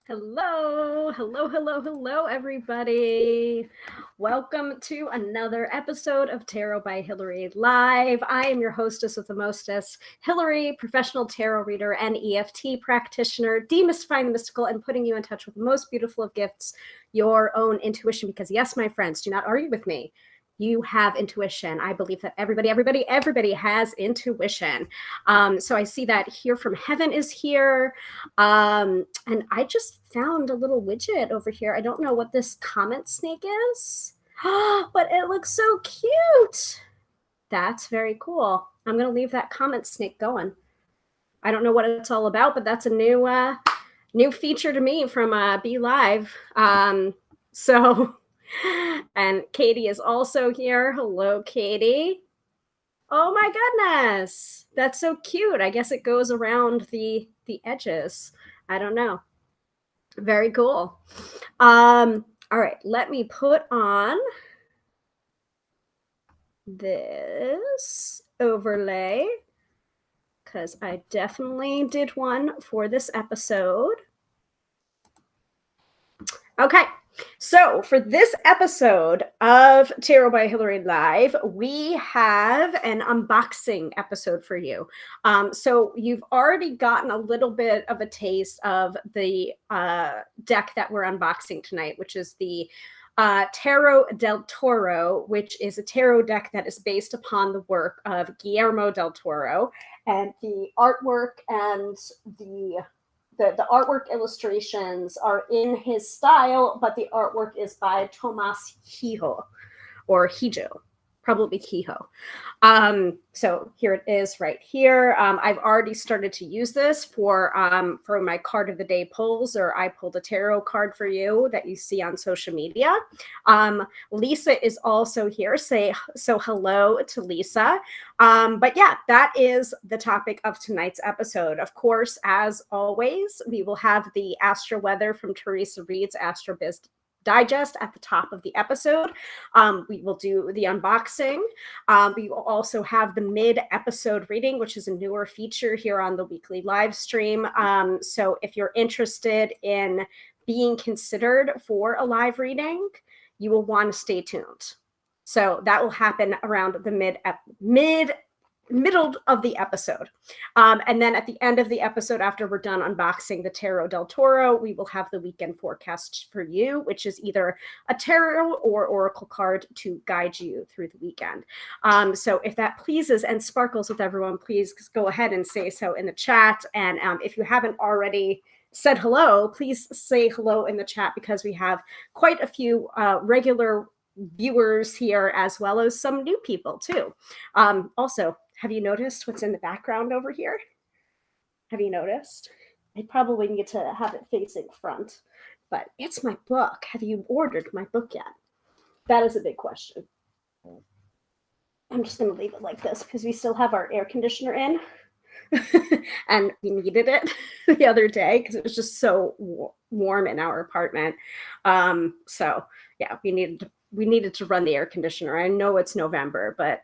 Hello, everybody. Welcome to another episode of Tarot by Hilary Live. I am your hostess with the mostest, Hilary, professional tarot reader and EFT practitioner, demystifying the mystical and putting you in touch with the most beautiful of gifts, your own intuition. Because yes, my friends, do not argue with me. You have intuition. I believe that everybody has intuition. So I see that Here from Heaven is here. And I just found a little widget over here. I don't know what this comment snake is, but it looks so cute. That's very cool. I'm going to leave that comment snake going. I don't know what it's all about, but that's a new feature to me from Be Live. And Katie is also here. Hello, Katie. Oh my goodness. That's so cute. I guess it goes around the edges. I don't know. Very cool. All right, let me put on this overlay because I definitely did one for this episode. Okay. So for this episode of Tarot by Hilary Live, we have an unboxing episode for you. So you've already gotten a little bit of a taste of the deck that we're unboxing tonight, which is the Tarot del Toro, which is a tarot deck that is based upon the work of Guillermo del Toro. And the artwork and the artwork illustrations are in his style, but the artwork is by Tomás Hijo, or Hijo, probably Hijo. So here it is right here. I've already started to use this for my card of the day pulls, or I pulled a tarot card for you that you see on social media. Lisa is also here. So hello to Lisa. But yeah, that is the topic of tonight's episode. Of course, as always, we will have the astro-weather from Teresa Reed's Astro-Biz Digest at the top of the episode. We will do the unboxing. We will also have the mid-episode reading, which is a newer feature here on the weekly live stream. So if you're interested in being considered for a live reading, you will want to stay tuned. So that will happen around the middle of the episode. And then at the end of the episode, after we're done unboxing the Tarot del Toro, we will have the weekend forecast for you, which is either a tarot or oracle card to guide you through the weekend. So if that pleases and sparkles with everyone, please go ahead and say so in the chat. And if you haven't already said hello, please say hello in the chat, because we have quite a few regular viewers here, as well as some new people too. Also, have you noticed what's in the background over here? Have you noticed? I probably need to have it facing front, but it's my book. Have you ordered my book yet? That is a big question. I'm just going to leave it like this because we still have our air conditioner in. And we needed it the other day because it was just so warm in our apartment. So yeah, we needed to run the air conditioner. I know it's November, but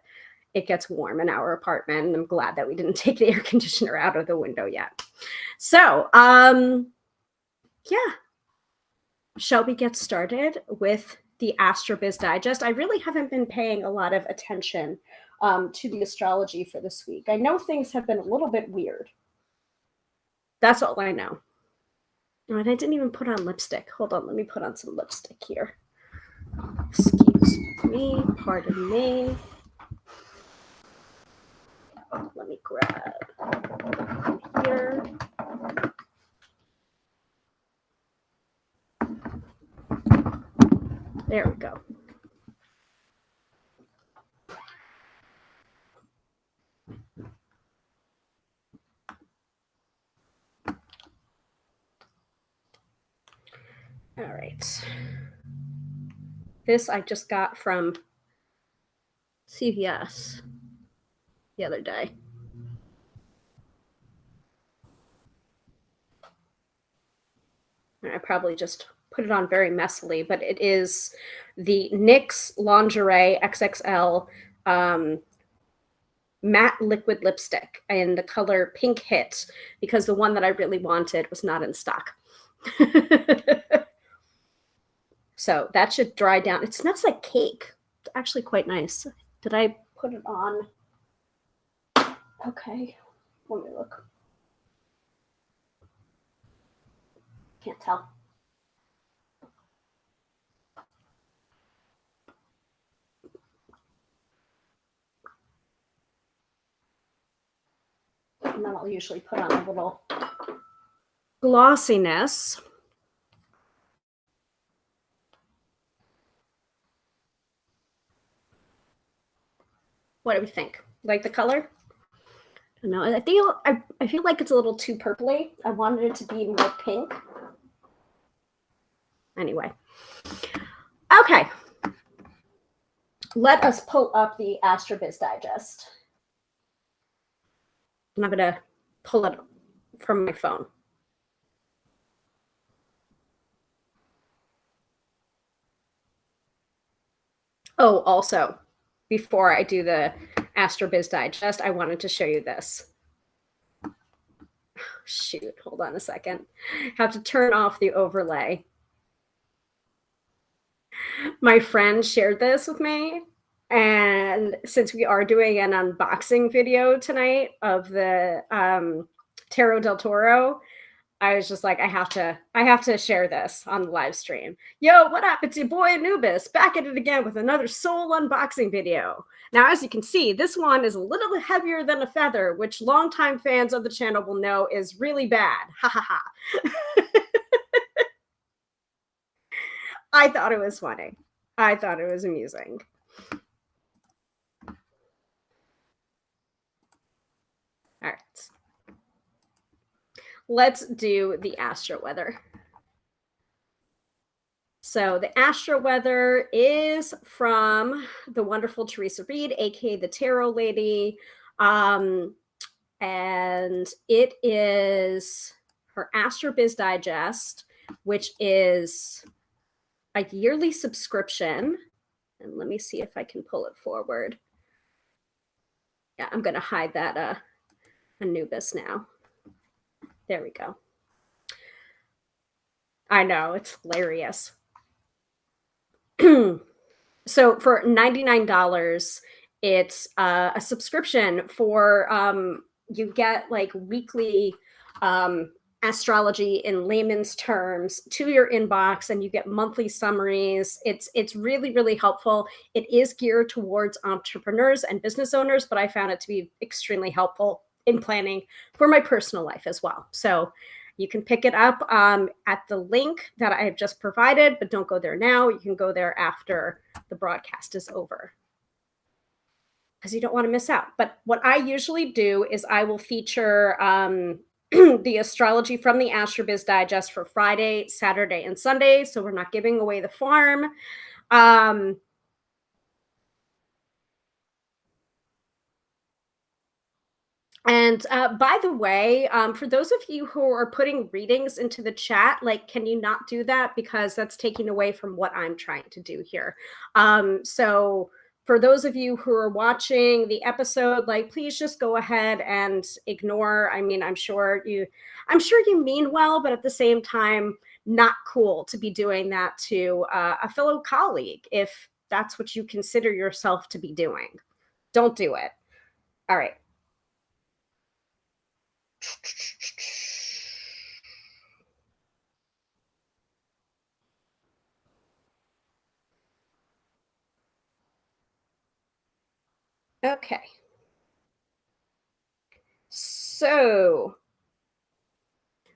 it gets warm in our apartment, and I'm glad that we didn't take the air conditioner out of the window yet. So, yeah. Shall we get started with the Astro-Biz Digest? I really haven't been paying a lot of attention to the astrology for this week. I know things have been a little bit weird. That's all I know. And I didn't even put on lipstick. Hold on, let me put on some lipstick here. Excuse me, pardon me. Let me grab here. There we go. All right. This I just got from CVS the other day. I probably just put it on very messily, but it is the NYX Lingerie XXL matte liquid lipstick in the color Pink Hit, because the one that I really wanted was not in stock. So that should dry down. It smells like cake. It's actually quite nice. Did I put it on? Okay, let me look. Can't tell. And then I'll usually put on a little glossiness. What do we think? Like the color? No, I feel like it's a little too purpley. I wanted it to be more pink. Anyway. Okay. Let us pull up the AstroBiz Digest. I'm not going to pull it from my phone. Oh, also, before I do the AstroBiz Digest, I wanted to show you this. Shoot, hold on a second. Have to turn off the overlay. My friend shared this with me, and since we are doing an unboxing video tonight of the Tarot del Toro, I was just like, I have to share this on the live stream. Yo, what up? It's your boy Anubis, back at it again with another soul unboxing video. Now, as you can see, this one is a little heavier than a feather, which longtime fans of the channel will know is really bad. Ha ha ha. I thought it was funny. I thought it was amusing. All right. Let's do the astro-weather. So the astro-weather is from the wonderful Teresa Reed, aka the Tarot Lady. And it is her AstroBiz Digest, which is a yearly subscription. And let me see if I can pull it forward. Yeah, I'm going to hide that Anubis now. There we go. I know, it's hilarious. So for $99, it's a subscription for you get like weekly astrology in layman's terms to your inbox, and you get monthly summaries. It's really, really helpful. It is geared towards entrepreneurs and business owners, but I found it to be extremely helpful in planning for my personal life as well. So you can pick it up at the link that I have just provided, but don't go there now. You can go there after the broadcast is over, because you don't want to miss out. But what I usually do is I will feature the astrology from the AstroBiz Digest for Friday, Saturday, and Sunday. So we're not giving away the farm. And by the way, for those of you who are putting readings into the chat, like, can you not do that? Because that's taking away from what I'm trying to do here. So for those of you who are watching the episode, like, please just go ahead and ignore. I mean, I'm sure you mean well, but at the same time, not cool to be doing that to a fellow colleague if that's what you consider yourself to be doing. Don't do it. All right. Okay. So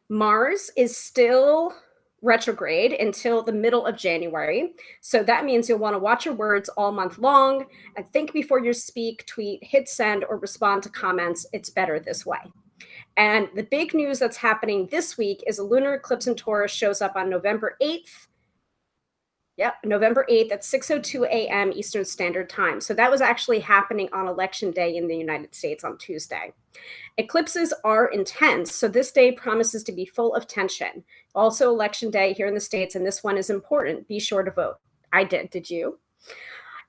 Mars is still retrograde until the middle of January. So that means you'll want to watch your words all month long and think before you speak, tweet, hit send, or respond to comments. It's better this way. And the big news that's happening this week is a lunar eclipse in Taurus shows up on November 8th. Yep, November 8th at 6:02 a.m. Eastern Standard Time. So that was actually happening on Election Day in the United States on Tuesday. Eclipses are intense, so this day promises to be full of tension. Also Election Day here in the States, and this one is important. Be sure to vote. I did. Did you?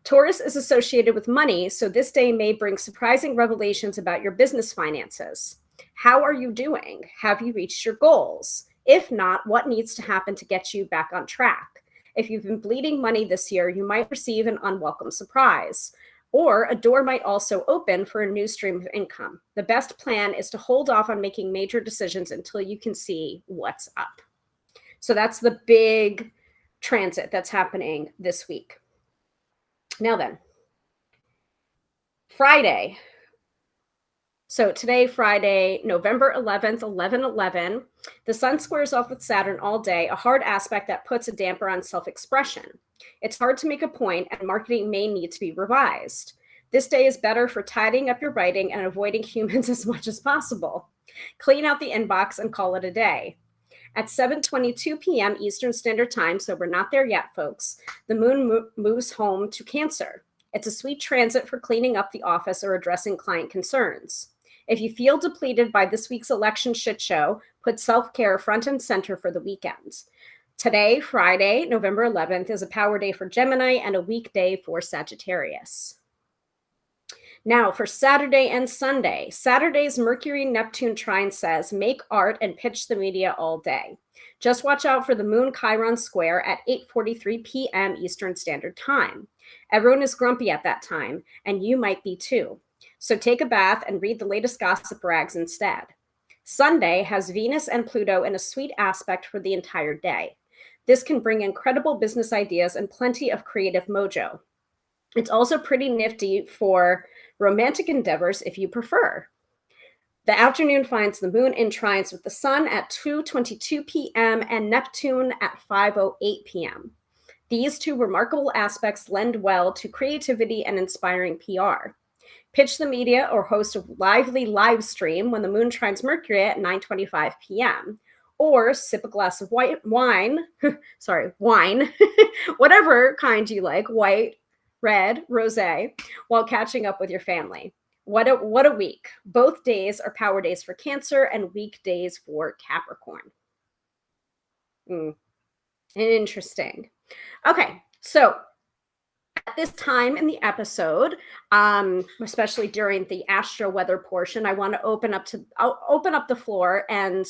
Taurus is associated with money, so this day may bring surprising revelations about your business finances. How are you doing? Have you reached your goals? If not, what needs to happen to get you back on track? If you've been bleeding money this year, you might receive an unwelcome surprise. Or a door might also open for a new stream of income. The best plan is to hold off on making major decisions until you can see what's up. So that's the big transit that's happening this week. Now then, Friday. So today, Friday, November 11th, 11/11, the sun squares off with Saturn all day, a hard aspect that puts a damper on self-expression. It's hard to make a point, and marketing may need to be revised. This day is better for tidying up your writing and avoiding humans as much as possible. Clean out the inbox and call it a day. At 7:22 p.m. Eastern Standard Time, so we're not there yet, folks, the moon moves home to Cancer. It's a sweet transit for cleaning up the office or addressing client concerns. If you feel depleted by this week's election shit show, put self-care front and center for the weekend. Today, Friday, November 11th, is a power day for Gemini and a weekday for Sagittarius. Now, for Saturday and Sunday, Saturday's Mercury-Neptune trine says, make art and pitch the media all day. Just watch out for the Moon Chiron square at 8:43 p.m. Eastern Standard Time. Everyone is grumpy at that time, and you might be too. So take a bath and read the latest gossip rags instead. Sunday has Venus and Pluto in a sweet aspect for the entire day. This can bring incredible business ideas and plenty of creative mojo. It's also pretty nifty for romantic endeavors if you prefer. The afternoon finds the moon in trines with the sun at 2:22 p.m. and Neptune at 5:08 p.m. These two remarkable aspects lend well to creativity and inspiring PR. Pitch the media or host a lively live stream when the moon trines Mercury at 9:25 p.m. Or sip a glass of wine, whatever kind you like, white, red, rosé, while catching up with your family. What a week. Both days are power days for Cancer and weekdays for Capricorn. Interesting. Okay, so at this time in the episode, especially during the astro-weather portion, I want to I'll open up the floor and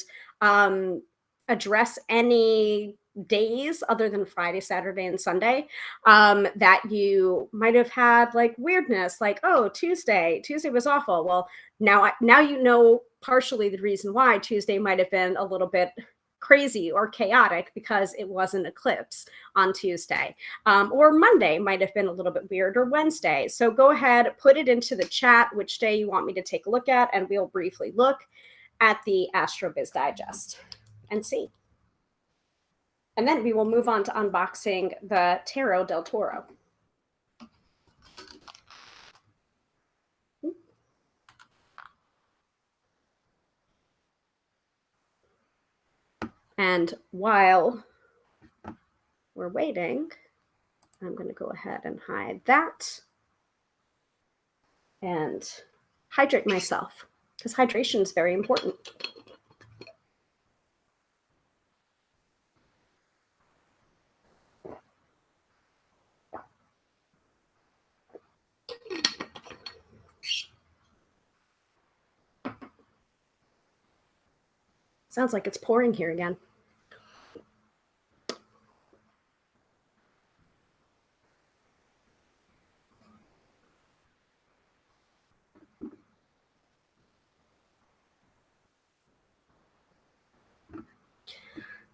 address any days other than Friday, Saturday, and Sunday that you might have had like weirdness, like, oh, Tuesday was awful. Well, now you know partially the reason why Tuesday might have been a little bit crazy or chaotic because it was an eclipse on Tuesday. Or Monday might have been a little bit weird, or Wednesday. So go ahead, put it into the chat which day you want me to take a look at, and we'll briefly look at the AstroBiz Digest and see. And then we will move on to unboxing the Tarot del Toro. And while we're waiting, I'm going to go ahead and hide that and hydrate myself, because hydration is very important. Sounds like it's pouring here again.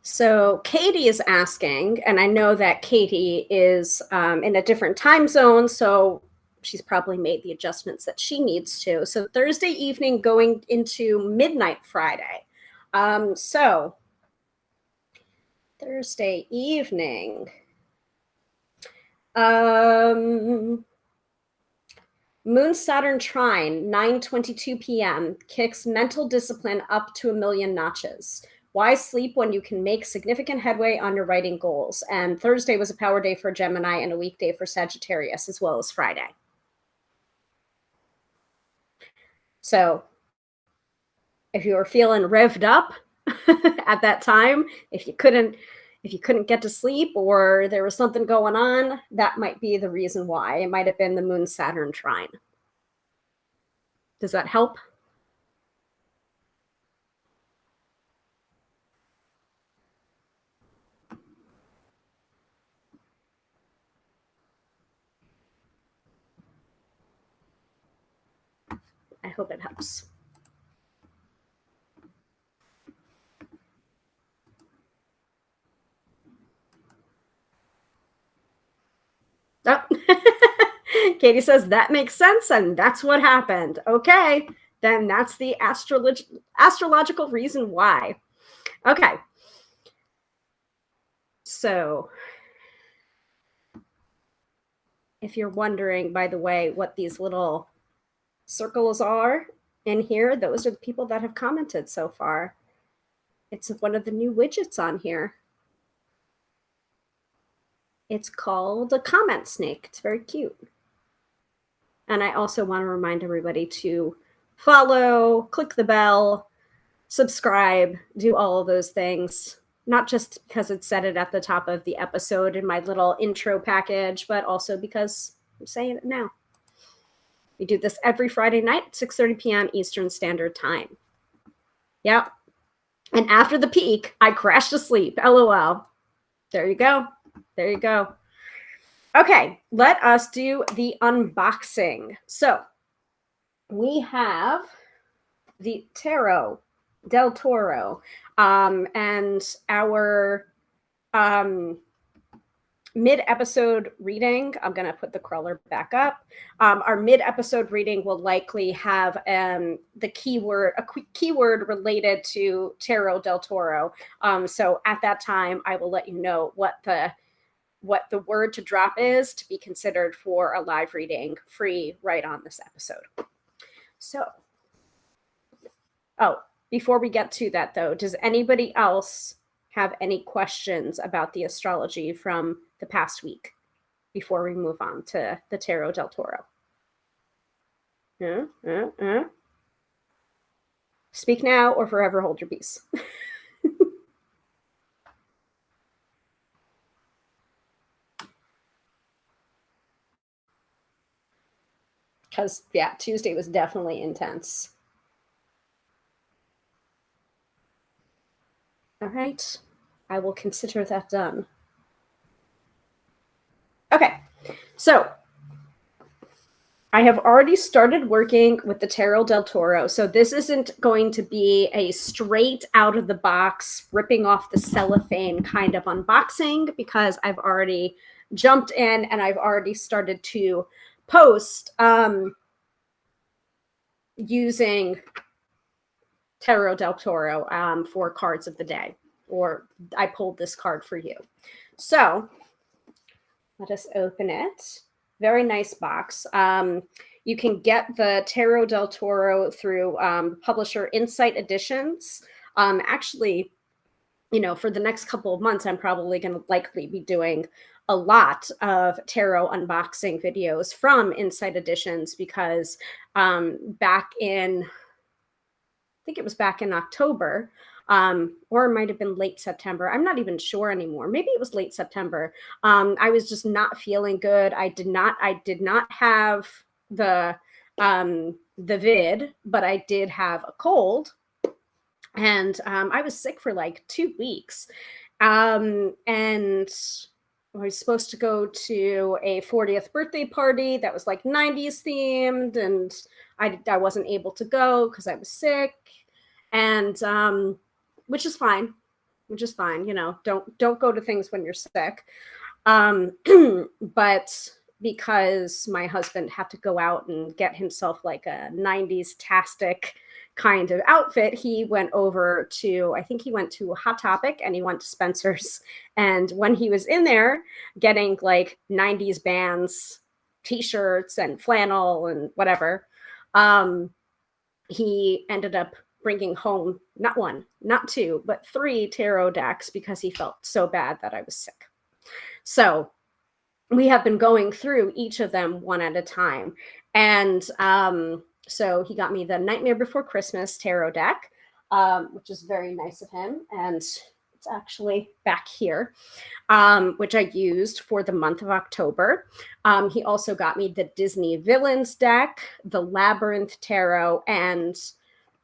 So Katie is asking, and I know that Katie is in a different time zone, so she's probably made the adjustments that she needs to. So Thursday evening going into midnight Friday. So Thursday evening. Moon Saturn trine, 9:22 p.m. kicks mental discipline up to a million notches. Why sleep when you can make significant headway on your writing goals? And Thursday was a power day for Gemini and a weekday for Sagittarius, as well as Friday. So if you were feeling revved up at that time, if you couldn't get to sleep, or there was something going on, that might be the reason why. It might have been the Moon Saturn trine. Does that help? I hope it helps. Oh. Katie says that makes sense, and that's what happened. Okay, then that's the astrological reason why. Okay. So if you're wondering, by the way, what these little circles are in here, those are the people that have commented so far. It's one of the new widgets on here. It's called a comment snake. It's very cute. And I also want to remind everybody to follow, click the bell, subscribe, do all of those things. Not just because it said it at the top of the episode in my little intro package, but also because I'm saying it now. We do this every Friday night, 6:30 p.m. Eastern Standard Time. Yep. And after the peak, I crashed to sleep. LOL. There you go. There you go. Okay, let us do the unboxing. So we have the Tarot del Toro, and our mid-episode reading. I'm going to put the crawler back up. Our mid-episode reading will likely have the keyword, a quick keyword related to Tarot del Toro. So at that time, I will let you know what the word to drop is to be considered for a live reading free right on this episode. So, before we get to that though, does anybody else have any questions about the astrology from the past week before we move on to the Tarot del Toro? Speak now or forever hold your peace. Because, yeah, Tuesday was definitely intense. All right. I will consider that done. Okay. So I have already started working with the Tarot del Toro. So this isn't going to be a straight out of the box, ripping off the cellophane kind of unboxing, because I've already jumped in and I've already started to post using Tarot del Toro for cards of the day, or I pulled this card for you. So let us open it. Very nice box. You can get the Tarot del Toro through publisher Insight Editions. Actually, you know, for the next couple of months, I'm probably going to likely be doing a lot of tarot unboxing videos from Insight Editions, because back in, I think it was back in October, or it might have been late September. I'm not even sure anymore. Maybe it was late September. I was just not feeling good. I did not have the vid, but I did have a cold, and I was sick for like 2 weeks. And I was supposed to go to a 40th birthday party that was like 90s themed, and I wasn't able to go because I was sick, and which is fine. You know, don't go to things when you're sick. But because my husband had to go out and get himself like a 90s tastic kind of outfit, he went over to, I think he went to Hot Topic and he went to Spencer's. And when he was in there getting like 90s bands, t-shirts and flannel and whatever, he ended up bringing home not 1, not 2, but 3 tarot decks because he felt so bad that I was sick. So we have been going through each of them one at a time. And so he got me the Nightmare Before Christmas tarot deck, which is very nice of him. And it's actually back here, which I used for the month of October. He also got me the Disney Villains deck, the Labyrinth Tarot, and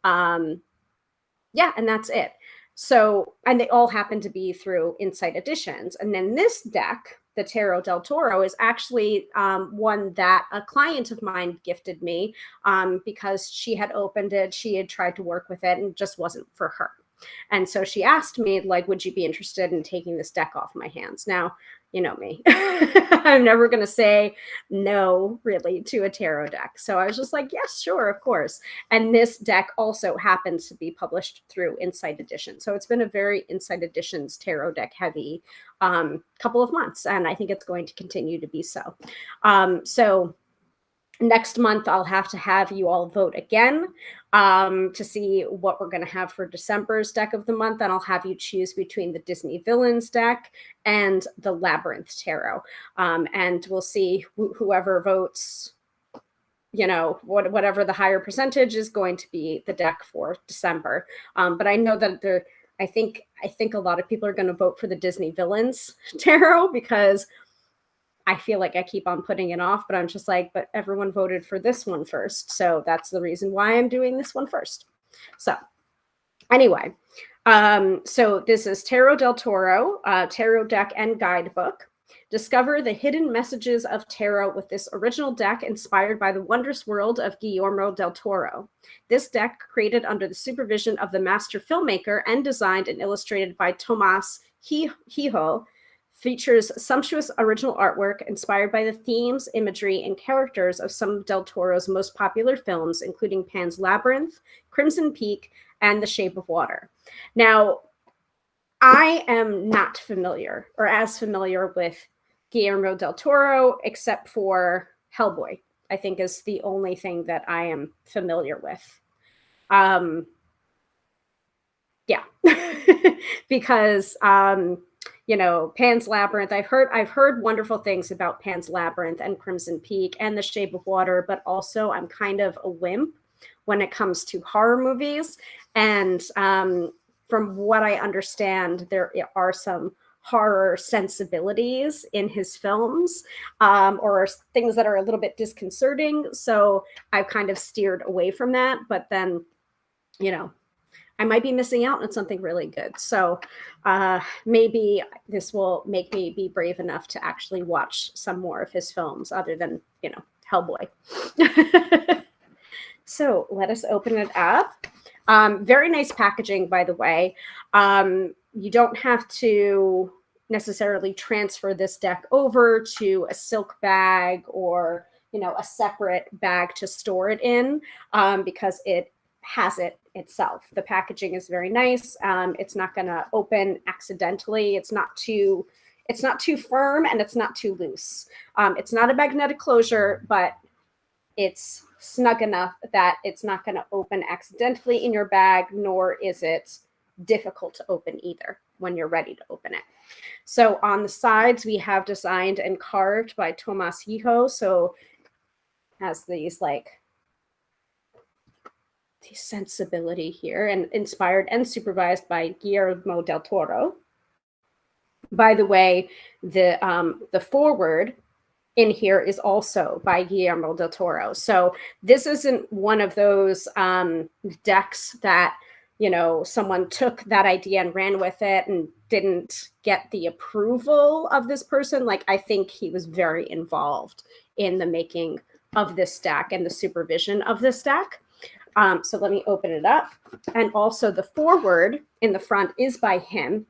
yeah, and that's it. So, and they all happen to be through Insight Editions. And then this deck the Tarot del Toro is actually one that a client of mine gifted me because she had opened it, she had tried to work with it, and it just wasn't for her. And so she asked me, like, would you be interested in taking this deck off my hands? Now, you know me, I'm never going to say no, really, to a tarot deck. So I was just like, yes, sure, of course. And this deck also happens to be published through Insight Edition. So it's been a very Insight Editions tarot deck heavy couple of months. And I think it's going to continue to be so. So next month, I'll have you all vote again to see what we're going to have for December's deck of the month. And I'll have you choose between the Disney Villains deck and the Labyrinth Tarot. And we'll see whoever votes, you know, whatever the higher percentage is going to be the deck for December. But I know that I think a lot of people are going to vote for the Disney Villains Tarot because I feel like I keep on putting it off, but I'm just like, but everyone voted for this one first. So that's the reason why I'm doing this one first. So anyway, so this is Tarot del Toro, Tarot deck and guidebook. Discover the hidden messages of tarot with this original deck inspired by the wondrous world of Guillermo del Toro. This deck, created under the supervision of the master filmmaker and designed and illustrated by Tomás Hijo, features sumptuous original artwork inspired by the themes, imagery, and characters of some of Del Toro's most popular films, including Pan's Labyrinth, Crimson Peak, and The Shape of Water. Now, I am not familiar or as familiar with Guillermo del Toro, except for Hellboy, I think is the only thing that I am familiar with. Yeah, because you know, Pan's Labyrinth, I've heard wonderful things about Pan's Labyrinth and Crimson Peak and The Shape of Water, but also I'm kind of a wimp when it comes to horror movies. And from what I understand, there are some horror sensibilities in his films, or things that are a little bit disconcerting. So I've kind of steered away from that. But then, you know, I might be missing out on something really good. So maybe this will make me be brave enough to actually watch some more of his films other than, you know, Hellboy. So let us open it up. Very nice packaging, by the way. You don't have to necessarily transfer this deck over to a silk bag or, you know, a separate bag to store it in, because it has it itself. The packaging is very nice. It's not going to open accidentally. It's not too firm and it's not too loose. It's not a magnetic closure, but it's snug enough that it's not going to open accidentally in your bag, nor is it difficult to open either when you're ready to open it. So on the sides, we have designed and carved by Tomás Hijo. So it has these like the sensibility here, and inspired and supervised by Guillermo del Toro. By the way, the foreword in here is also by Guillermo del Toro. So this isn't one of those decks that, you know, someone took that idea and ran with it and didn't get the approval of this person. Like, I think he was very involved in the making of this deck and the supervision of this deck. So let me open it up. And also the foreword in the front is by him.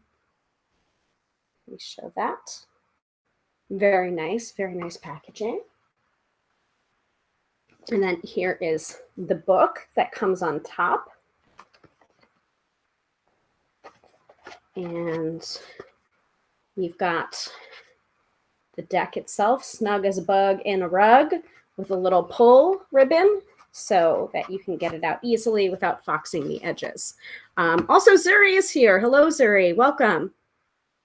Let me show that. Very nice packaging. And then here is the book that comes on top. And you've got the deck itself, snug as a bug in a rug, with a little pull ribbon so that you can get it out easily without foxing the edges. Also, Zuri is here. Hello, Zuri. Welcome.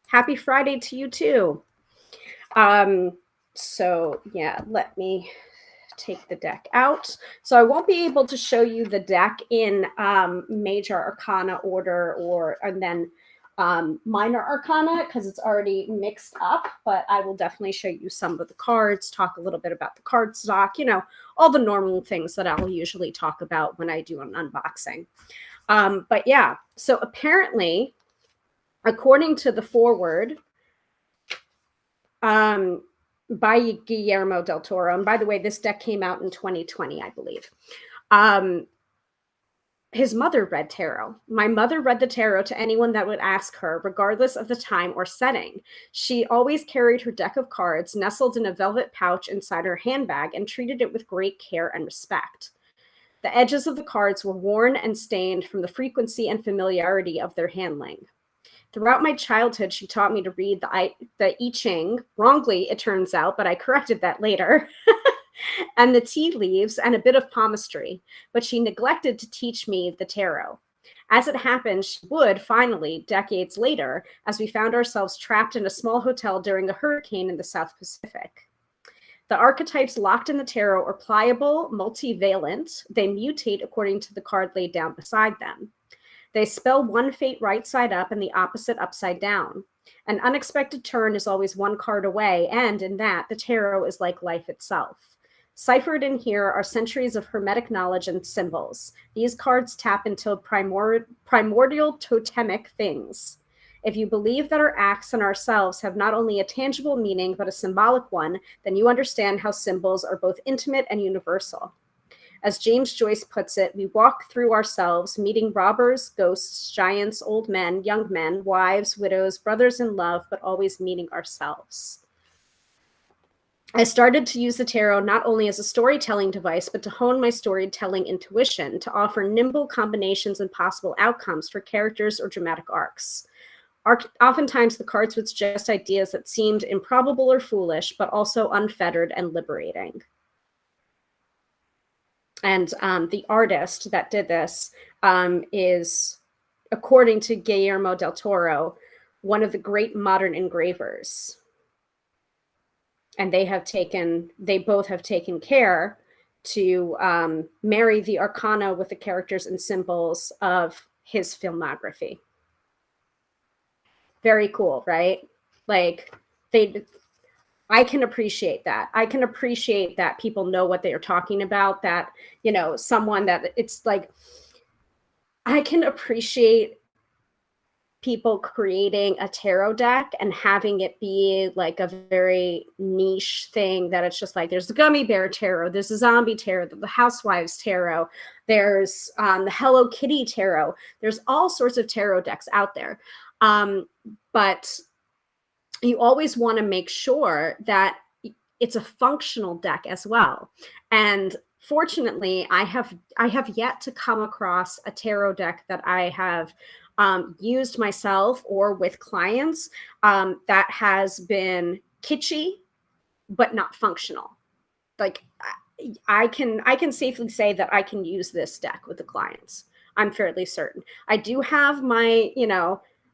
Happy Friday to you too. So yeah, let me take the deck out. So I won't be able to show you the deck in major arcana order and then minor arcana because it's already mixed up, but I will definitely show you some of the cards, talk a little bit about the card stock, you know, all the normal things that I'll usually talk about when I do an unboxing. But yeah, so apparently, according to the foreword, by Guillermo del Toro. And by the way, this deck came out in 2020, I believe. His mother read tarot. My mother read the tarot to anyone that would ask her, regardless of the time or setting. She always carried her deck of cards nestled in a velvet pouch inside her handbag and treated it with great care and respect. The edges of the cards were worn and stained from the frequency and familiarity of their handling. Throughout my childhood, she taught me to read the I Ching, wrongly, it turns out, but I corrected that later, and the tea leaves and a bit of palmistry, but she neglected to teach me the tarot. As it happened, she would finally, decades later, as we found ourselves trapped in a small hotel during a hurricane in the South Pacific. The archetypes locked in the tarot are pliable, multivalent. They mutate according to the card laid down beside them. They spell one fate right side up and the opposite upside down. An unexpected turn is always one card away, and in that, the tarot is like life itself. Ciphered in here are centuries of hermetic knowledge and symbols. These cards tap into primordial totemic things. If you believe that our acts and ourselves have not only a tangible meaning, but a symbolic one, then you understand how symbols are both intimate and universal. As James Joyce puts it, we walk through ourselves, meeting robbers, ghosts, giants, old men, young men, wives, widows, brothers in love, but always meeting ourselves. I started to use the tarot not only as a storytelling device, but to hone my storytelling intuition, to offer nimble combinations and possible outcomes for characters or dramatic arcs. Oftentimes, the cards would suggest ideas that seemed improbable or foolish, but also unfettered and liberating. And the artist that did this is, according to Guillermo del Toro, one of the great modern engravers. And they both have taken care to marry the arcana with the characters and symbols of his filmography. Very cool, right? Like, I can appreciate that. I can appreciate that people know what they are talking about, that, you know, someone that it's like, I can appreciate people creating a tarot deck and having it be like a very niche thing, that it's just like, there's the gummy bear tarot, there's the zombie tarot, the housewives tarot, there's the Hello Kitty tarot. There's all sorts of tarot decks out there. But you always want to make sure that it's a functional deck as well. And fortunately, I have yet to come across a tarot deck that I have used myself or with clients that has been kitschy, but not functional. Like, I can safely say that I can use this deck with the clients. I'm fairly certain. I do have my,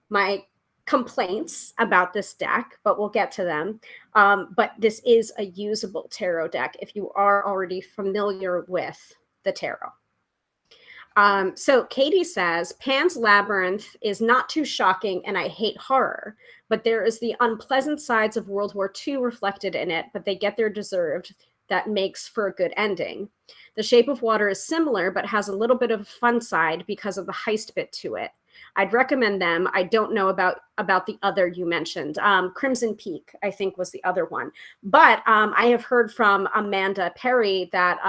my complaints about this deck, but we'll get to them. But this is a usable tarot deck if you are already familiar with the tarot. So Katie says, Pan's Labyrinth is not too shocking and I hate horror, but there is the unpleasant sides of World War II reflected in it, but they get their deserved. That makes for a good ending. The Shape of Water is similar, but has a little bit of a fun side because of the heist bit to it. I'd recommend them. I don't know about the other you mentioned. Crimson Peak, I think, was the other one. But I have heard from Amanda Perry that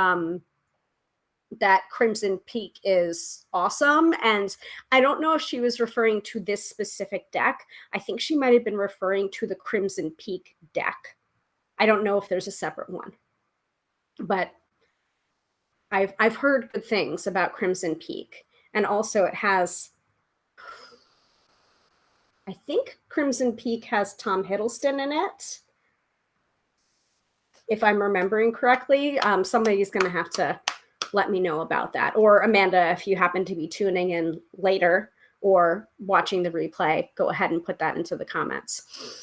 that Crimson Peak is awesome. And I don't know if she was referring to this specific deck. I think she might have been referring to the Crimson Peak deck. I don't know if there's a separate one. But I've heard good things about Crimson Peak. And also it has, I think Crimson Peak has Tom Hiddleston in it, if I'm remembering correctly. Somebody's going to have to let me know about that. Or Amanda, if you happen to be tuning in later or watching the replay, go ahead and put that into the comments.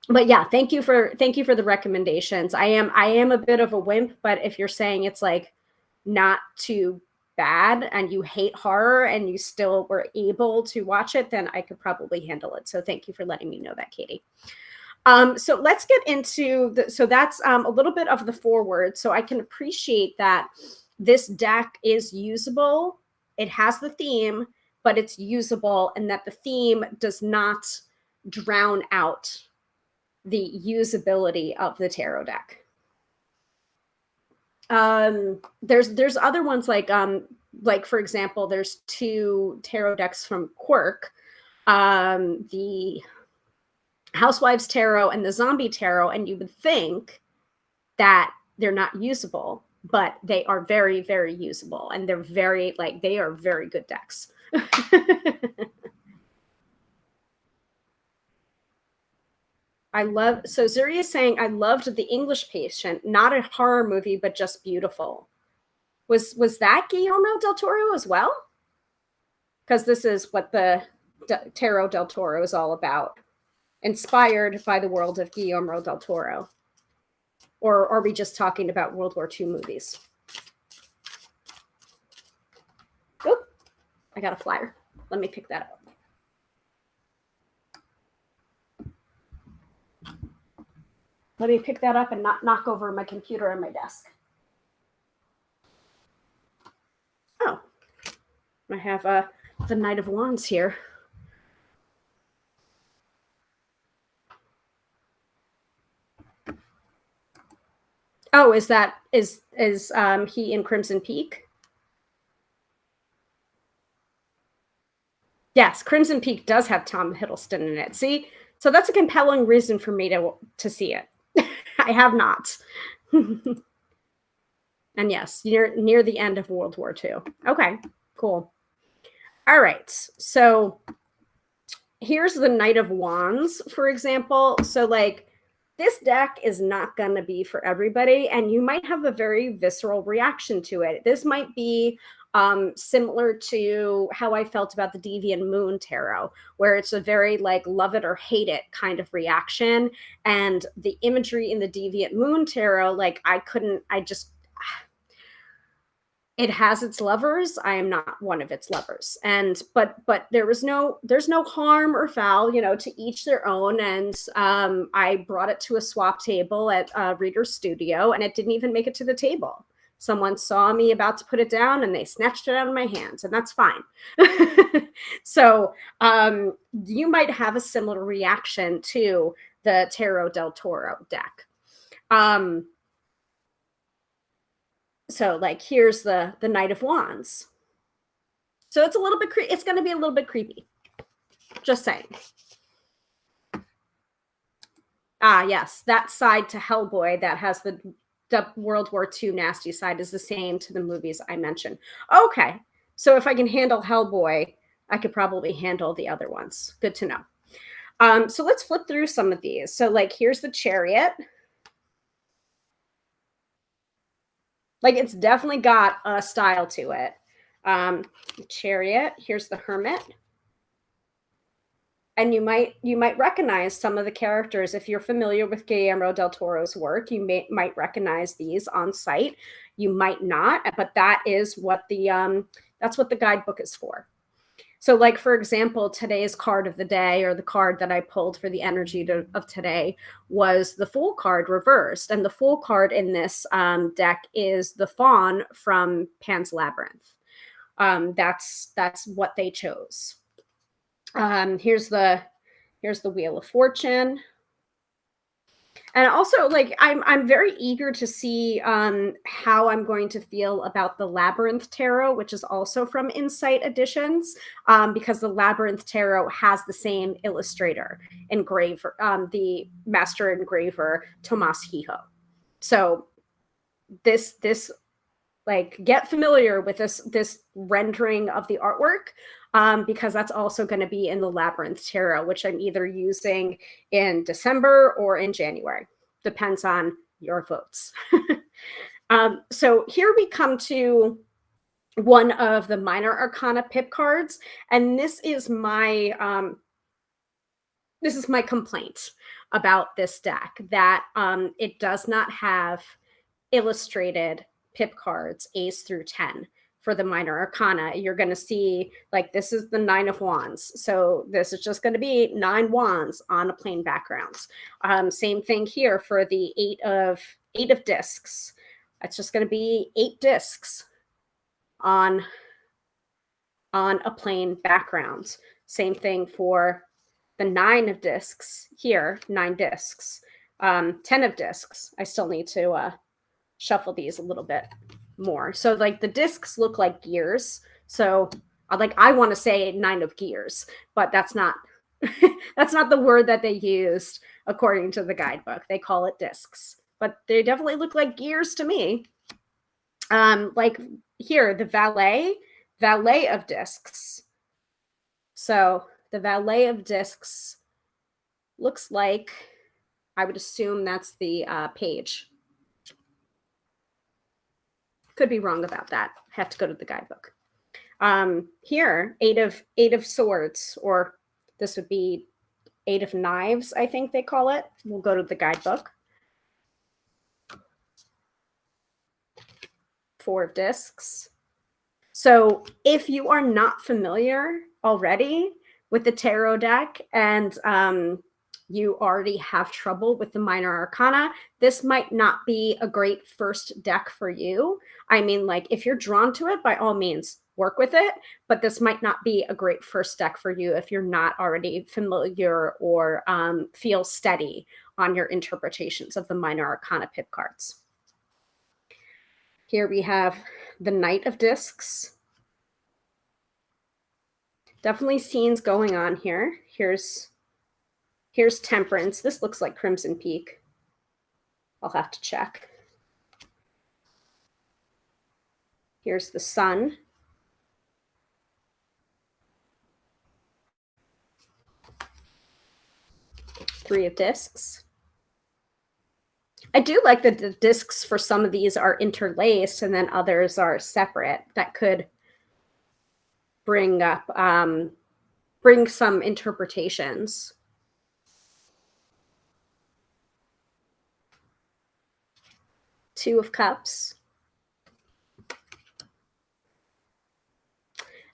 But yeah, thank you for the recommendations. I am a bit of a wimp, but if you're saying it's like not too bad and you hate horror and you still were able to watch it, then I could probably handle it. So thank you for letting me know that, Katie. So let's get into so that's a little bit of the foreword. So I can appreciate that this deck is usable. It has the theme, but it's usable, and that the theme does not drown out the usability of the tarot deck. There's other ones like for example, there's 2 tarot decks from Quirk, the Housewives Tarot and the Zombie Tarot, and you would think that they're not usable, but they are very, very usable, and they're very they are very good decks. So Zuri is saying, I loved The English Patient, not a horror movie, but just beautiful. Was that Guillermo del Toro as well? Because this is what the Tarot del Toro is all about. Inspired by the world of Guillermo del Toro. Or are we just talking about World War II movies? Oh, I got a flyer. Let me pick that up. Let me pick that up and not knock over my computer on my desk. Oh, I have the Knight of Wands here. Oh, is he in Crimson Peak? Yes, Crimson Peak does have Tom Hiddleston in it. See, so that's a compelling reason for me to see it. I have not. And yes, you're near the end of World War II. Okay, cool. All right, so here's the Knight of Wands, for example. So this deck is not going to be for everybody, and you might have a very visceral reaction to it. This might be similar to how I felt about the Deviant Moon Tarot, where it's a very love it or hate it kind of reaction. And the imagery in the Deviant Moon Tarot, it has its lovers. I am not one of its lovers. But there's no harm or foul, to each their own. And I brought it to a swap table at Reader's Studio, and it didn't even make it to the table. Someone saw me about to put it down and they snatched it out of my hands, and that's fine. So you might have a similar reaction to the Tarot del Toro deck. So here's the Knight of Wands. So it's a little bit it's going to be a little bit creepy. Just saying. Ah, yes, that side to Hellboy that has the World War II nasty side is the same to the movies I mentioned. Okay, so if I can handle Hellboy, I could probably handle the other ones. Good to know. So let's flip through some of these. So here's the Chariot. It's definitely got a style to it. Chariot. Here's the Hermit. And you might recognize some of the characters. If you're familiar with Guillermo del Toro's work, you might recognize these on site. You might not, but that is what that's what the guidebook is for. So for example, today's card of the day, or the card that I pulled for the energy of today, was the Fool card reversed. And the Fool card in this deck is the Faun from Pan's Labyrinth. That's what they chose. Here's the Wheel of Fortune. And also, I'm very eager to see how I'm going to feel about the Labyrinth Tarot, which is also from Insight Editions, because the Labyrinth Tarot has the same illustrator, engraver, the master engraver, Tomás Hijo. So this get familiar with this rendering of the artwork, because that's also going to be in the Labyrinth Tarot, which I'm either using in December or in January. Depends on your votes. So here we come to one of the Minor Arcana pip cards, and this is my complaint about this deck, that it does not have illustrated pip cards Ace through 10 for the Minor Arcana. You're going to see this is the 9 of Wands, so this is just going to be 9 wands on a plain background. Same thing here for the 8 of discs. It's just going to be 8 discs on a plain background. Same thing for the 9 of discs here, 9 discs, 10 of discs. I still need to shuffle these a little bit more. So like the discs look like gears. So like I want to say 9 of gears, but that's not that's not the word that they used according to the guidebook. They call it discs, but they definitely look like gears to me. Like here, the valet of discs. So the valet of discs looks like, I would assume that's the page. Could be wrong about that. Have to go to the guidebook. Here, eight of swords, or this would be 8 of knives, I think they call it. We'll go to the guidebook. 4 of discs. So if you are not familiar already with the tarot deck and you already have trouble with the minor arcana, this might not be a great first deck for you. I mean, like if you're drawn to it, by all means, work with it, but this might not be a great first deck for you if you're not already familiar or feel steady on your interpretations of the minor arcana pip cards. Here we have the Knight of Discs. Definitely scenes going on here. Here's Temperance. This looks like Crimson Peak. I'll have to check. Here's the Sun. Three of Discs. I do like that the discs for some of these are interlaced and then others are separate. That could bring up, bring some interpretations. Two of Cups.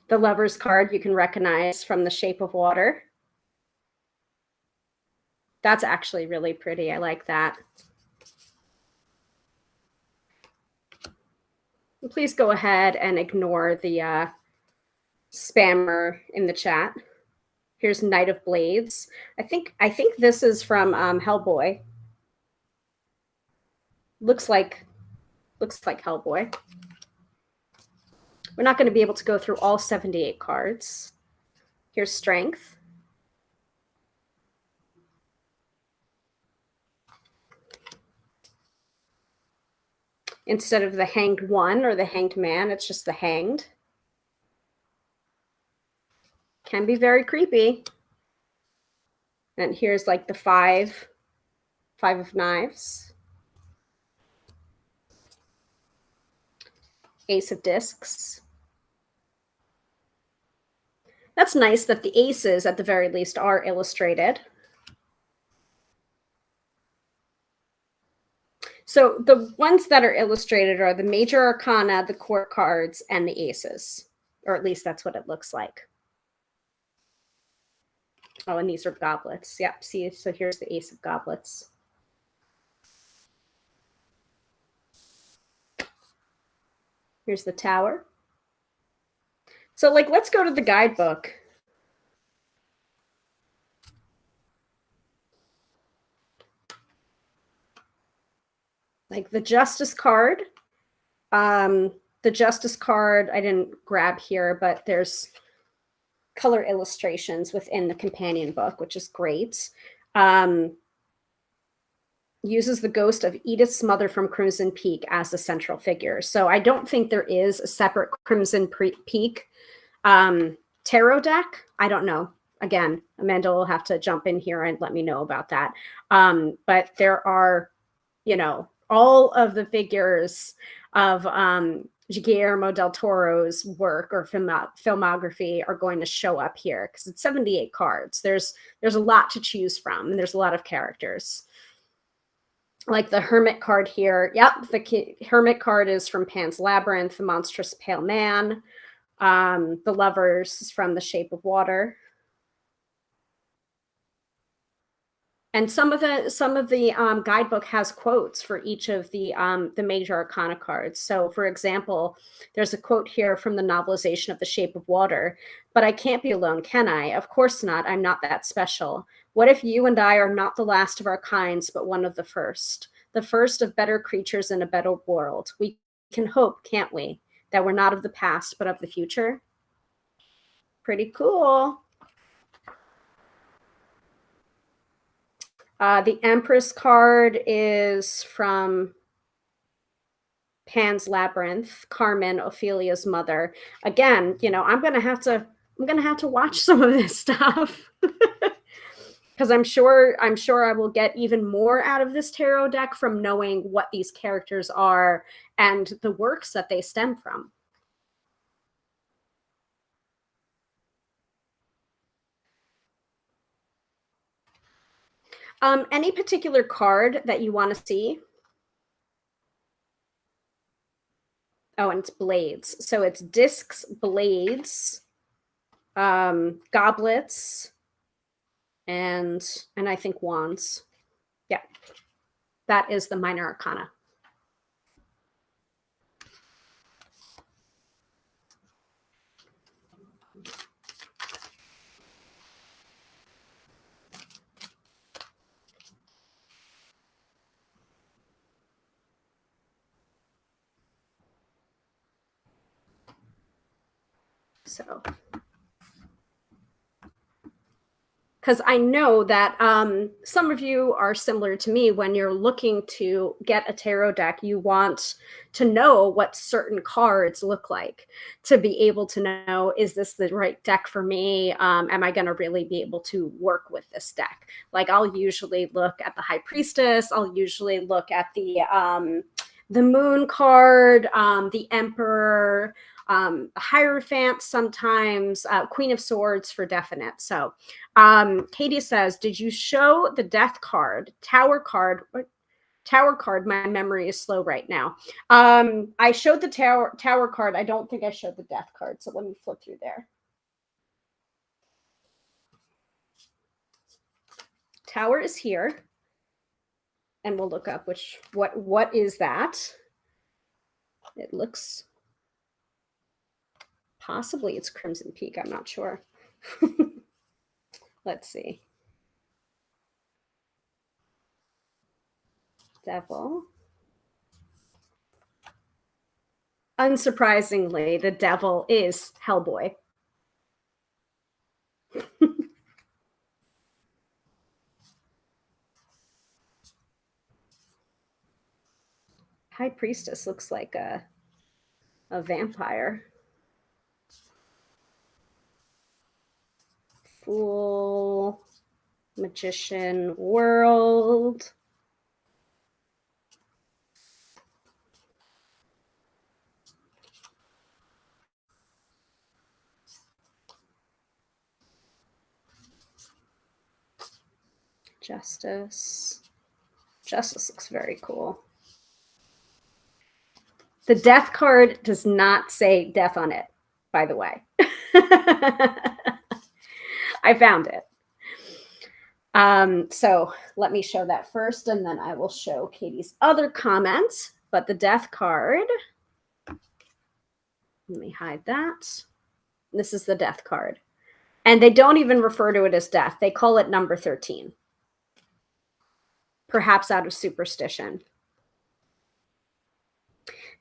The Lover's card you can recognize from the Shape of Water. That's actually really pretty. I like that. Please go ahead and ignore the spammer in the chat. Here's Knight of Blades. I think this is from Hellboy. Looks like Hellboy. We're not going to be able to go through all 78 cards. Here's Strength. Instead of the Hanged One or the Hanged Man, it's just the Hanged. Can be very creepy. And here's like the five of Knives. Ace of Discs. That's nice that the aces, at the very least, are illustrated. So the ones that are illustrated are the major arcana, the court cards, and the aces. Or at least that's what it looks like. Oh, and these are goblets. Yep, see, so here's the Ace of Goblets. Here's the Tower. So, like, let's go to the guidebook. Like the Justice card. The Justice card I didn't grab here, but there's color illustrations within the companion book, which is great. Uses the ghost of Edith's mother from Crimson Peak as the central figure. So I don't think there is a separate Crimson Peak tarot deck. I don't know. Again, Amanda will have to jump in here and let me know about that. But there are, you know, all of the figures of Guillermo del Toro's work or filmography are going to show up here because it's 78 cards. There's a lot to choose from, and there's a lot of characters. Like the Hermit card here. Yep, the Hermit card is from Pan's Labyrinth, the Monstrous Pale Man. The Lovers is from The Shape of Water. And some of the guidebook has quotes for each of the major arcana cards. So, for example, there's a quote here from the novelization of The Shape of Water. But I can't be alone, can I? Of course not. I'm not that special. What if you and I are not the last of our kinds, but one of the first of better creatures in a better world? We can hope, can't we, that we're not of the past, but of the future? Pretty cool. The Empress card is from Pan's Labyrinth, Carmen, Ophelia's mother. Again, I'm gonna have to watch some of this stuff because I'm sure I will get even more out of this tarot deck from knowing what these characters are and the works that they stem from. Any particular card that you want to see? Oh, and it's blades. So it's discs, blades, goblets, and I think wands. Yeah, that is the minor arcana. So, because I know that some of you are similar to me. When you're looking to get a tarot deck, you want to know what certain cards look like to be able to know, is this the right deck for me? Am I going to really be able to work with this deck? Like, I'll usually look at the High Priestess. I'll usually look at the Moon card, the Emperor, Hierophant sometimes, Queen of Swords for definite. So Katie says, did you show the Death card, Tower card? Tower card, my memory is slow right now. I showed the tower card. I don't think I showed the Death card. So let me flip through there. Tower is here. And we'll look up what is that? It looks, possibly it's Crimson Peak. I'm not sure. Let's see. Devil. Unsurprisingly, the devil is Hellboy. High Priestess looks like a vampire. Fool, Magician, World. Justice. Justice looks very cool. The Death card does not say death on it, by the way. I found it. So let me show that first, and then I will show Katie's other comments. But the Death card, let me hide that. This is the Death card. And they don't even refer to it as death. They call it number 13. Perhaps out of superstition.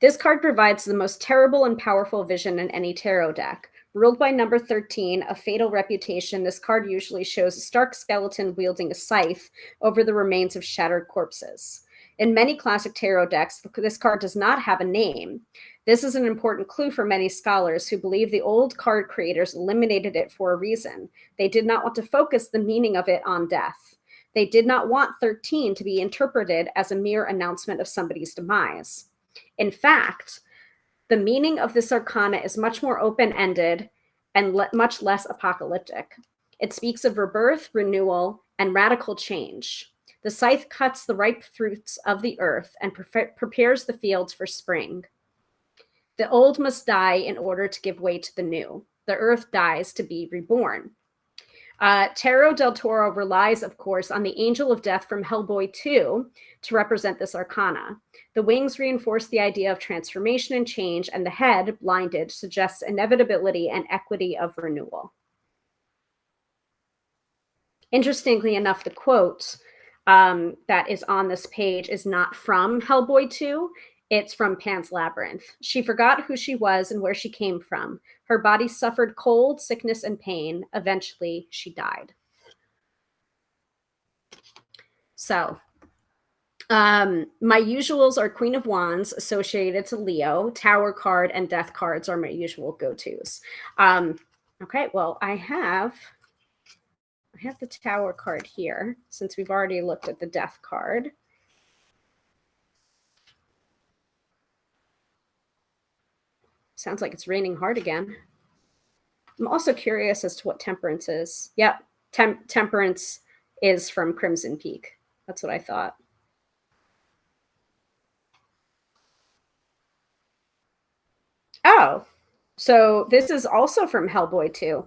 This card provides the most terrible and powerful vision in any tarot deck. Ruled by number 13, a fatal reputation, this card usually shows a stark skeleton wielding a scythe over the remains of shattered corpses. In many classic tarot decks, this card does not have a name. This is an important clue for many scholars who believe the old card creators eliminated it for a reason. They did not want to focus the meaning of it on death. They did not want 13 to be interpreted as a mere announcement of somebody's demise. In fact, the meaning of this arcana is much more open-ended and much less apocalyptic. It speaks of rebirth, renewal, and radical change. The scythe cuts the ripe fruits of the earth and prepares the fields for spring. The old must die in order to give way to the new. The earth dies to be reborn. Tarot del Toro relies, of course, on the Angel of Death from Hellboy 2 to represent this arcana. The wings reinforce the idea of transformation and change, and the head, blinded, suggests inevitability and equity of renewal. Interestingly enough, the quote that is on this page is not from Hellboy 2. It's from Pan's Labyrinth. She forgot who she was and where she came from. Her body suffered cold, sickness, and pain. Eventually, she died. So, my usuals are Queen of Wands associated to Leo. Tower card and Death cards are my usual go-tos. Okay, well, I have the Tower card here since we've already looked at the Death card. Sounds like it's raining hard again. I'm also curious as to what Temperance is. Yep, Temperance is from Crimson Peak. That's what I thought. Oh, so this is also from Hellboy 2.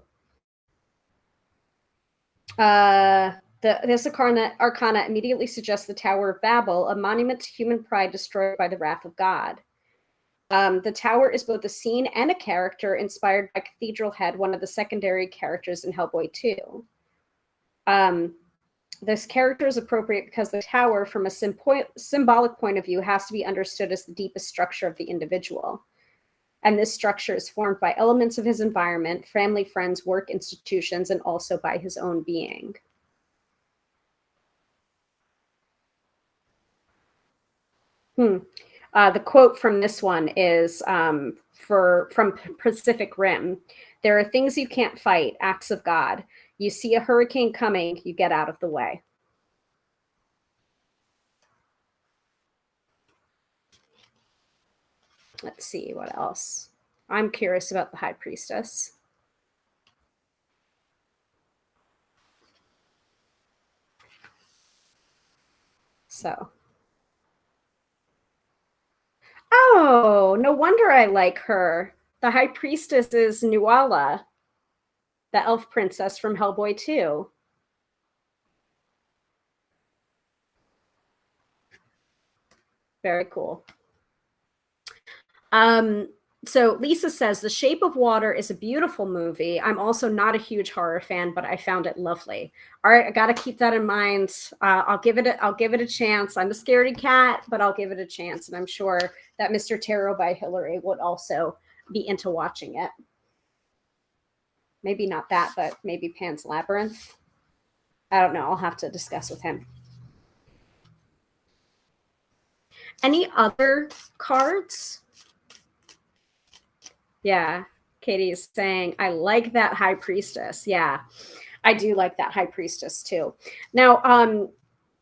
This arcana immediately suggests the Tower of Babel, a monument to human pride destroyed by the wrath of God. The tower is both a scene and a character inspired by Cathedral Head, one of the secondary characters in Hellboy 2. This character is appropriate because the tower, from a symbolic point of view, has to be understood as the deepest structure of the individual. And this structure is formed by elements of his environment, family, friends, work, institutions, and also by his own being. The quote from this one is from Pacific Rim. There are things you can't fight, acts of God. You see a hurricane coming, you get out of the way. Let's see what else. I'm curious about the High Priestess. So. Oh, no wonder I like her. The High Priestess is Nuala, the elf princess from Hellboy 2. Very cool. So Lisa says, The Shape of Water is a beautiful movie. I'm also not a huge horror fan, but I found it lovely. All right, I got to keep that in mind. I'll give it a chance. I'm a scaredy cat, but I'll give it a chance. And I'm sure that Mr. Tarot by Hilary would also be into watching it. Maybe not that, but maybe Pan's Labyrinth. I don't know. I'll have to discuss with him. Any other cards? Yeah, Katie is saying, I like that High Priestess. Yeah, I do like that High Priestess too. Now,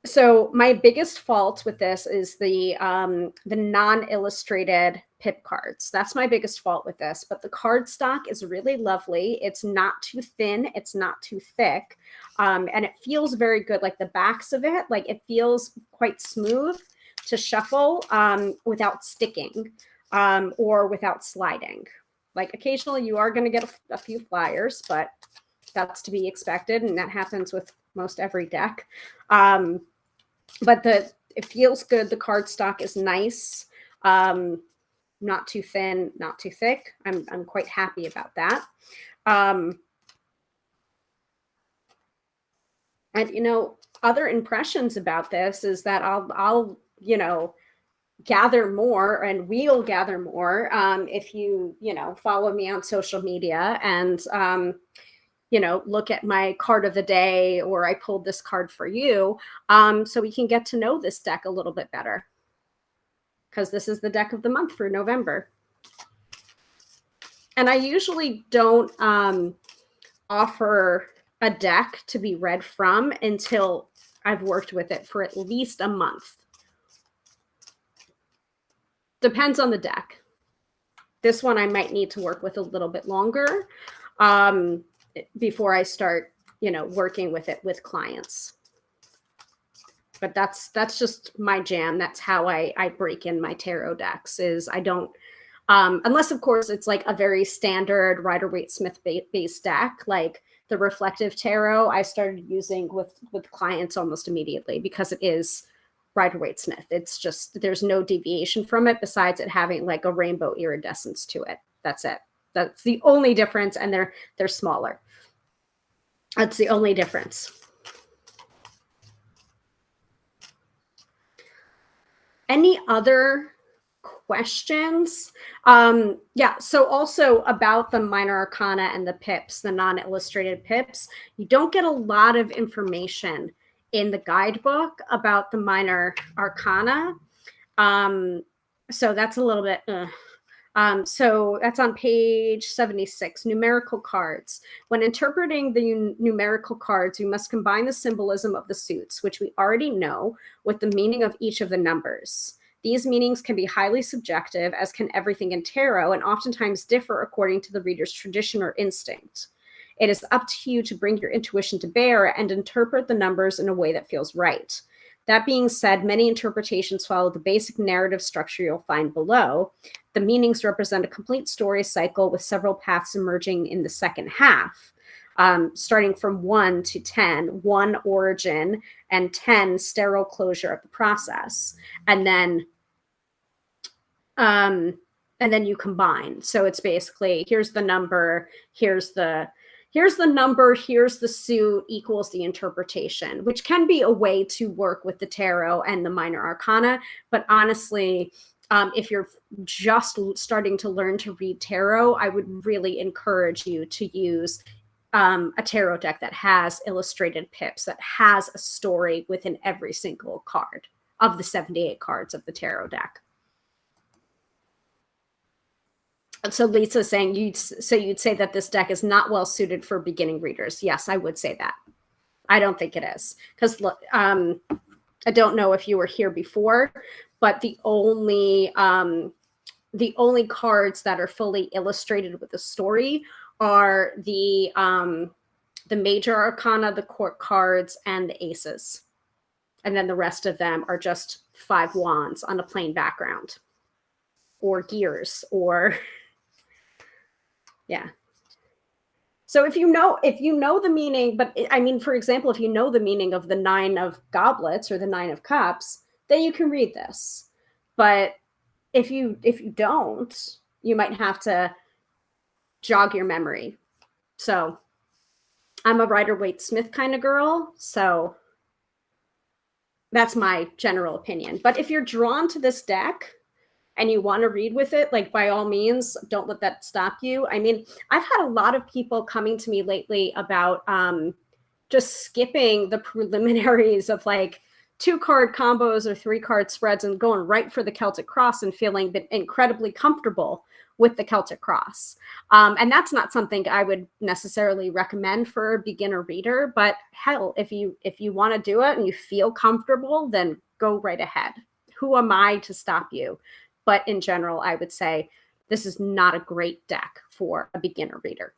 so my biggest fault with this is the non-illustrated pip cards. That's my biggest fault with this, but the card stock is really lovely. It's not too thin. It's not too thick. And it feels very good. Like the backs of it, like it feels quite smooth to shuffle without sticking or without sliding. Like occasionally you are going to get a few flyers, but that's to be expected. And that happens with most every deck. But it feels good. The card stock is nice. Not too thin, not too thick. I'm quite happy about that. And other impressions about this is that I'll gather more, and we'll gather more if you follow me on social media and look at my card of the day, or I pulled this card for you, so we can get to know this deck a little bit better, because this is the deck of the month for November. And I usually don't offer a deck to be read from until I've worked with it for at least a month. Depends on the deck. This one I might need to work with a little bit longer before I start, working with it with clients. But that's just my jam. That's how I break in my tarot decks. Is I don't, unless of course it's like a very standard Rider-Waite-Smith based deck, like the reflective tarot, I started using with clients almost immediately, because it is Rider-Waite-Smith. It's just, there's no deviation from it besides it having like a rainbow iridescence to it. That's it. That's the only difference, and they're smaller. That's the only difference. Any other questions? Yeah, so also about the minor arcana and the pips, the non-illustrated pips, you don't get a lot of information in the guidebook about the minor arcana. So that's a little bit so that's on page 76, numerical cards. When interpreting the numerical cards, you must combine the symbolism of the suits, which we already know, with the meaning of each of the numbers. These meanings can be highly subjective, as can everything in tarot, and oftentimes differ according to the reader's tradition or instinct. It is up to you to bring your intuition to bear and interpret the numbers in a way that feels right. That being said, many interpretations follow the basic narrative structure you'll find below. The meanings represent a complete story cycle with several paths emerging in the second half, starting from 1 to 10, 1 origin, and 10 sterile closure of the process. And then you combine. So it's basically, here's the number, here's the number, here's the suit, equals the interpretation, which can be a way to work with the tarot and the minor arcana. But honestly, if you're just starting to learn to read tarot, I would really encourage you to use a tarot deck that has illustrated pips, that has a story within every single card of the 78 cards of the tarot deck. So Lisa's saying you'd say that this deck is not well suited for beginning readers. Yes, I would say that. I don't think it is, because I don't know if you were here before, but the only cards that are fully illustrated with a story are the major arcana, the court cards, and the aces. And then the rest of them are just 5 wands on a plain background, or gears, or yeah. So if you know the meaning, but I mean, for example, if you know the meaning of the 9 of goblets or the 9 of cups, then you can read this. But if you don't, you might have to jog your memory. So I'm a Rider-Waite-Smith kind of girl, so that's my general opinion. But if you're drawn to this deck and you want to read with it, like, by all means, don't let that stop you. I mean, I've had a lot of people coming to me lately about just skipping the preliminaries of like 2-card combos or 3-card spreads and going right for the Celtic Cross and feeling incredibly comfortable with the Celtic Cross. And that's not something I would necessarily recommend for a beginner reader, but hell, if you want to do it and you feel comfortable, then go right ahead. Who am I to stop you? But in general, I would say this is not a great deck for a beginner reader.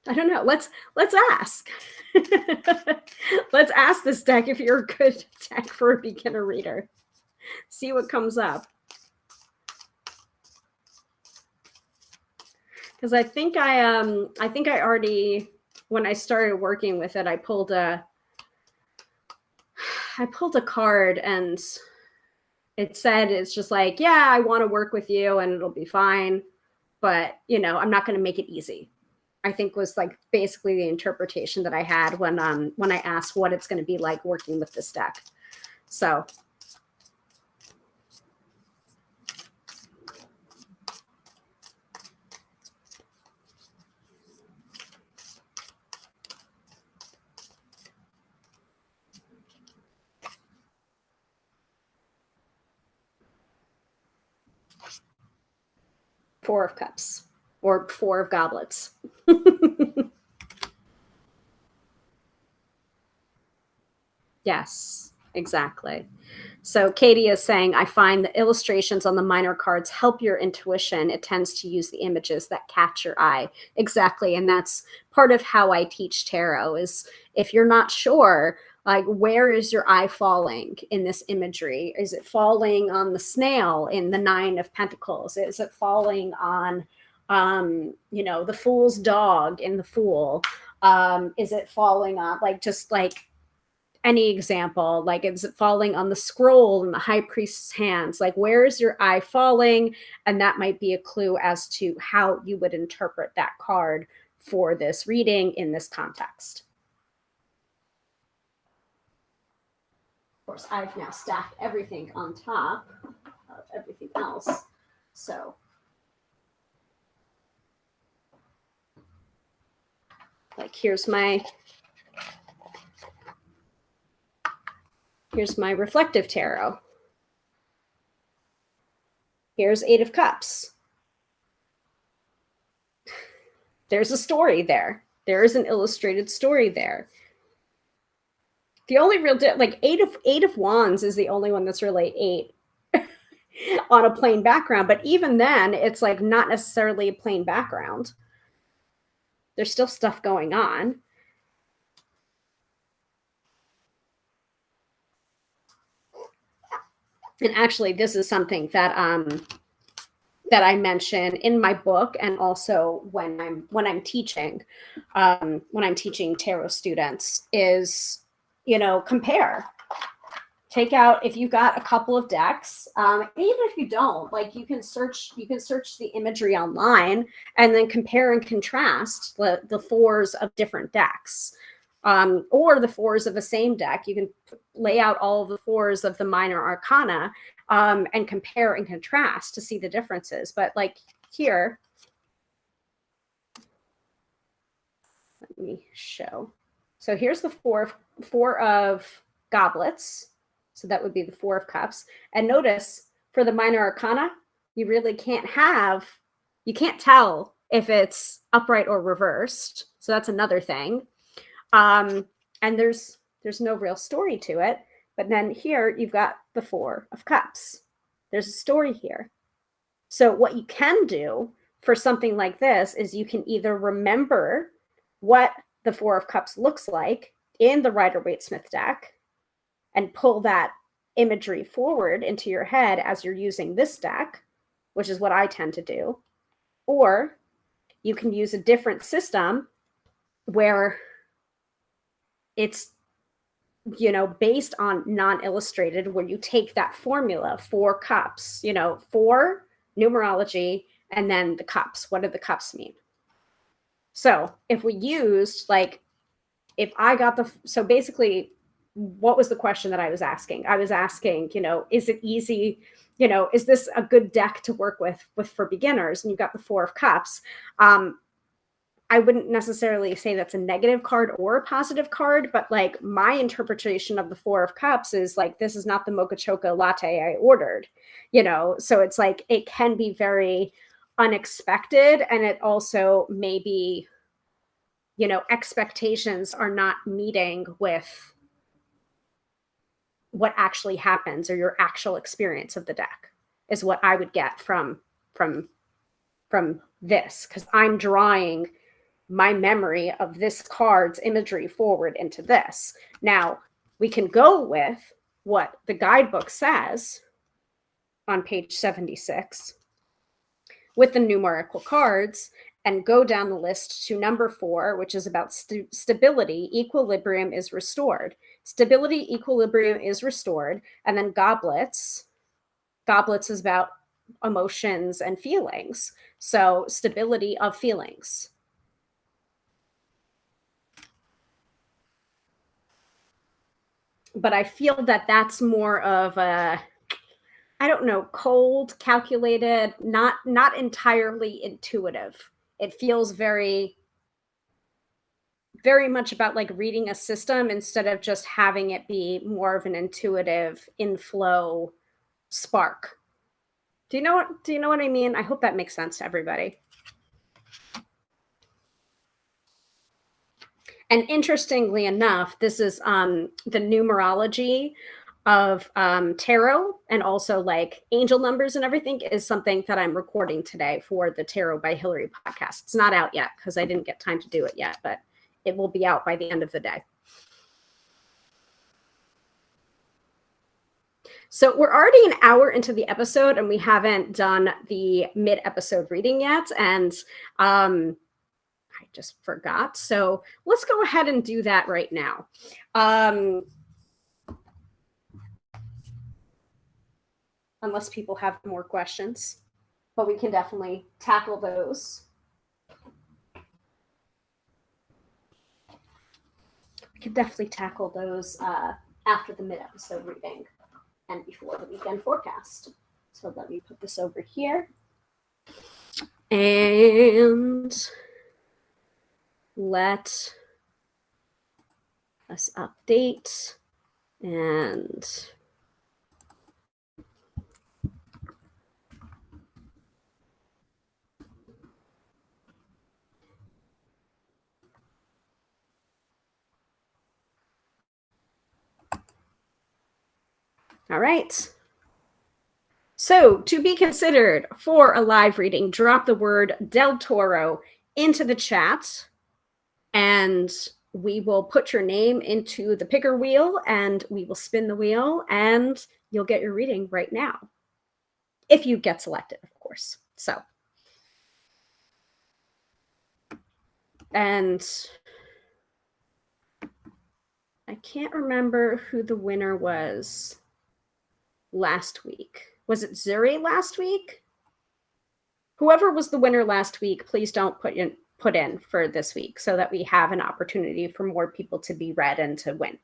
I don't know. Let's ask. Let's ask this deck if you're a good deck for a beginner reader. See what comes up. Because I think I already, when I started working with it, I pulled a card, and it said, it's just like, yeah, I want to work with you and it'll be fine, but I'm not going to make it easy. I think was like basically the interpretation that I had when I asked what it's going to be like working with this deck. So Four of Cups or 4 of Goblets. Yes. Exactly. So Katie is saying, I find the illustrations on the minor cards help your intuition. It tends to use the images that catch your eye. Exactly. And that's part of how I teach tarot is if you're not sure, like, where is your eye falling in this imagery? Is it falling on the snail in the 9 of Pentacles? Is it falling on, the fool's dog in the Fool? Is it falling on, like, just like, any example, like, is it falling on the scroll in the high priest's hands? Like, where is your eye falling? And that might be a clue as to how you would interpret that card for this reading in this context. Of course, I've now stacked everything on top of everything else. So, like, here's my reflective tarot. Here's 8 of Cups. There's a story there. There is an illustrated story there. The only real like eight of Wands is the only one that's really 8 on a plain background. But even then, it's like not necessarily a plain background. There's still stuff going on. And actually, this is something that I mention in my book, and also when I'm teaching tarot students, is, compare. Take out, if you've got a couple of decks, even if you don't, like, you can search the imagery online and then compare and contrast the fours of different decks. Or the fours of the same deck. You can lay out all of the fours of the minor arcana and compare and contrast to see the differences. But like here, let me show. So here's the four of goblets. So that would be the 4 of cups. And notice for the minor arcana, you really can't tell if it's upright or reversed. So that's another thing. And there's no real story to it. But then here you've got the 4 of cups. There's a story here. So what you can do for something like this is you can either remember what the 4 of cups looks like in the Rider-Waite-Smith deck and pull that imagery forward into your head as you're using this deck, which is what I tend to do. Or you can use a different system where it's, based on non-illustrated, where you take that formula, 4 cups, 4 numerology, and then the cups. What do the cups mean? So if we used, like, if I got so basically, what was the question that I was asking? I was asking, is it easy? Is this a good deck to work with for beginners? And you've got the 4 of cups. I wouldn't necessarily say that's a negative card or a positive card, but like my interpretation of the 4 of cups is like, this is not the mocha choca latte I ordered, so it's like, it can be very unexpected. And it also maybe, expectations are not meeting with what actually happens, or your actual experience of the deck is what I would get from this, because I'm drawing my memory of this card's imagery forward into this. Now, we can go with what the guidebook says on page 76 with the numerical cards and go down the list to number 4, which is about stability. Equilibrium is restored. Stability, equilibrium is restored. And then goblets is about emotions and feelings. So stability of feelings. But I feel that that's more of a, I don't know, cold, calculated, not entirely intuitive. It feels very, very much about like reading a system instead of just having it be more of an intuitive inflow spark. Do you know what I mean? I hope that makes sense to everybody. And interestingly enough, this is the numerology of tarot and also like angel numbers and everything is something that I'm recording today for the Tarot by Hilary podcast. It's not out yet because I didn't get time to do it yet, but it will be out by the end of the day. So we're already an hour into the episode and we haven't done the mid-episode reading yet. And I just forgot. So let's go ahead and do that right now. Unless people have more questions, but we can definitely tackle those. We can definitely tackle those after the mid-episode reading and before the weekend forecast. So let me put this over here. And let us update and all right. So to be considered for a live reading, drop the word Del Toro into the chat and we will put your name into the picker wheel and we will spin the wheel and you'll get your reading right now. If you get selected, of course. So, and I can't remember who the winner was last week. Was it Zuri last week? Whoever was the winner last week, please don't put in for this week so that we have an opportunity for more people to be read and to win.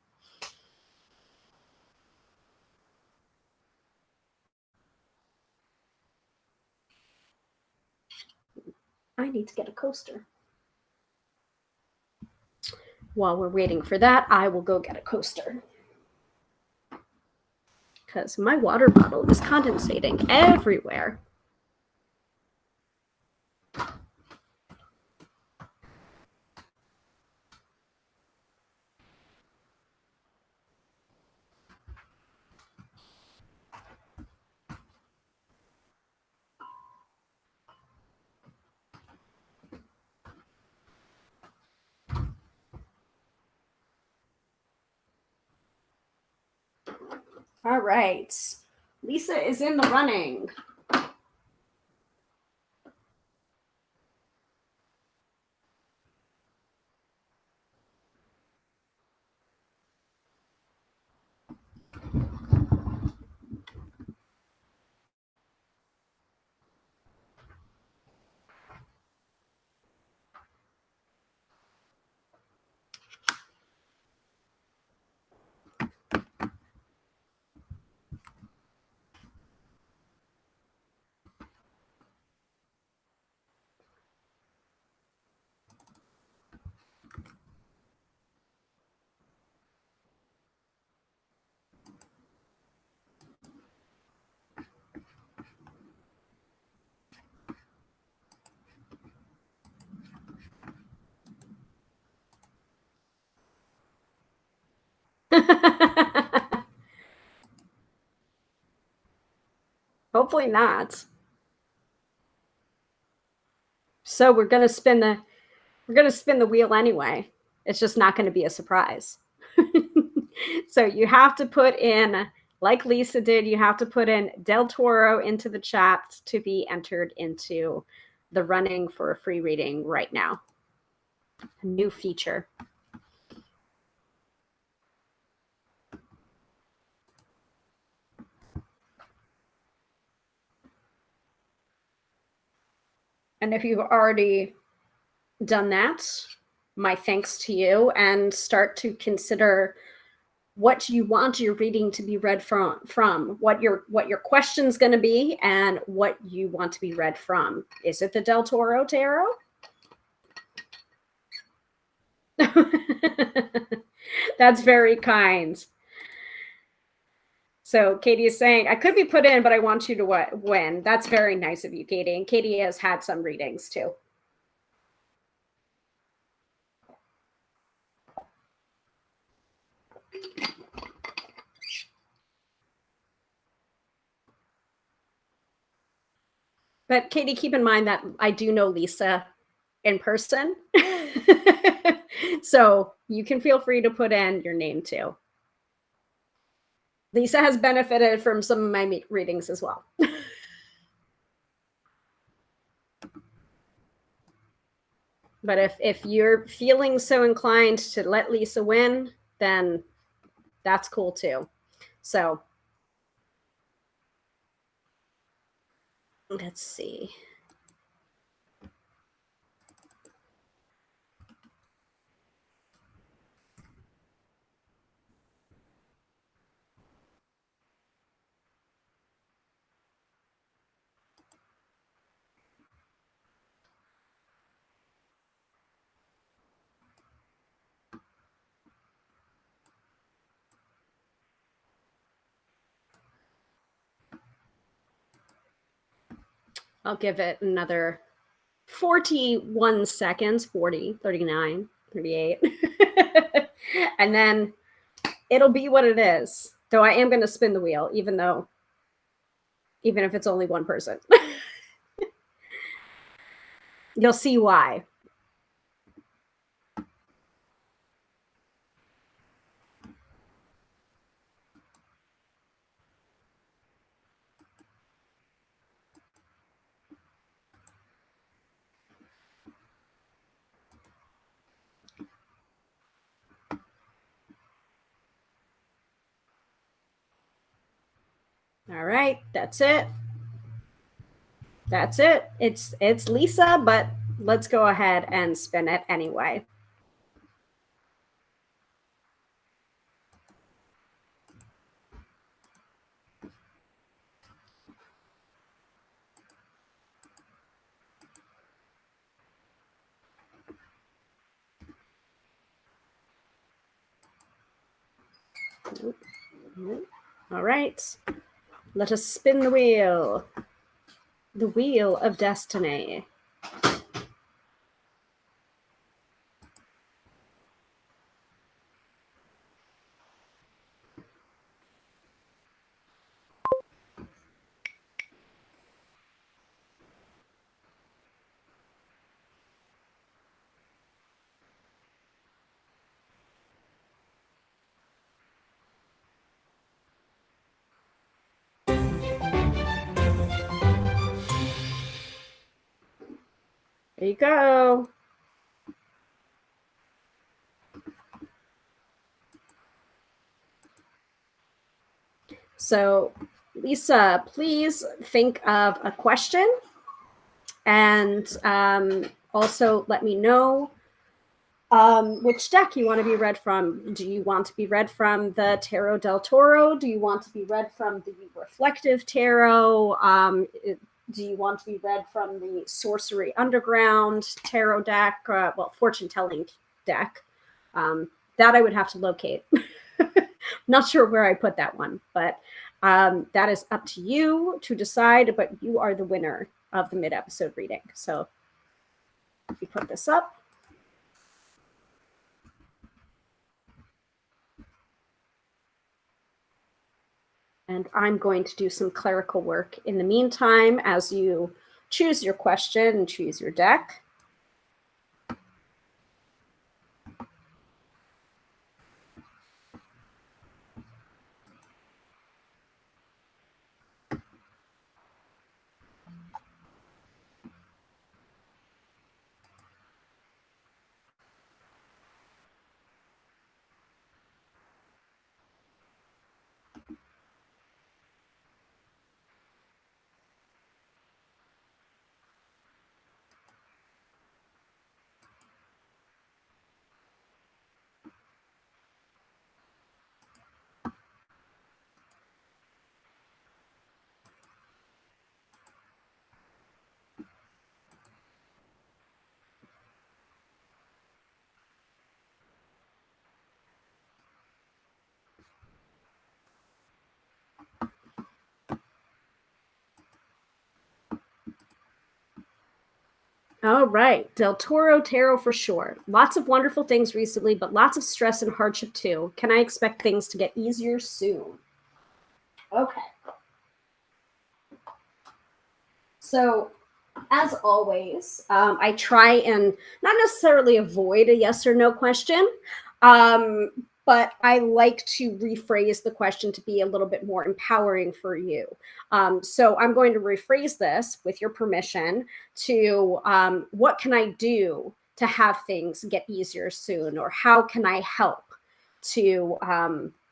I need to get a coaster. While we're waiting for that, I will go get a coaster. Because my water bottle is condensating everywhere. All right. Lisa is in the running. Hopefully not. So we're gonna spin the wheel anyway. It's just not going to be a surprise. So you have to put in, like Lisa did, you have to put in Del Toro into the chat to be entered into the running for a free reading right now. A new feature. And if you've already done that, my thanks to you, and start to consider what you want your reading to be read from what your question's going to be and what you want to be read from. Is it the Del Toro Tarot? That's very kind. So Katie is saying, I could be put in, but I want you to win. That's very nice of you, Katie. And Katie has had some readings too. But Katie, keep in mind that I do know Lisa in person. So you can feel free to put in your name too. Lisa has benefited from some of my readings as well. But if you're feeling so inclined to let Lisa win, then that's cool too. So let's see. I'll give it another 41 seconds, 40, 39, 38. And then it'll be what it is. Though I am going to spin the wheel, even if it's only one person. You'll see why. All right, that's it. That's it. It's Lisa, but let's go ahead and spin it anyway. All right, let us spin the wheel. The wheel of destiny. There you go. So, Lisa, please think of a question and also let me know which deck you want to be read from. Do you want to be read from the Tarot del Toro? Do you want to be read from the Reflective Tarot? Do you want to be read from the Sorcery Underground Tarot deck? Fortune telling deck. That I would have to locate. Not sure where I put that one, but that is up to you to decide. But you are the winner of the mid-episode reading. So if you put this up. And I'm going to do some clerical work in the meantime as you choose your question and choose your deck. All right, Del Toro Tarot for sure. Lots of wonderful things recently, but lots of stress and hardship too. Can I expect things to get easier soon? Okay. So as always, I try and not necessarily avoid a yes or no question, but I like to rephrase the question to be a little bit more empowering for you. So I'm going to rephrase this with your permission to what can I do to have things get easier soon? Or how can I help to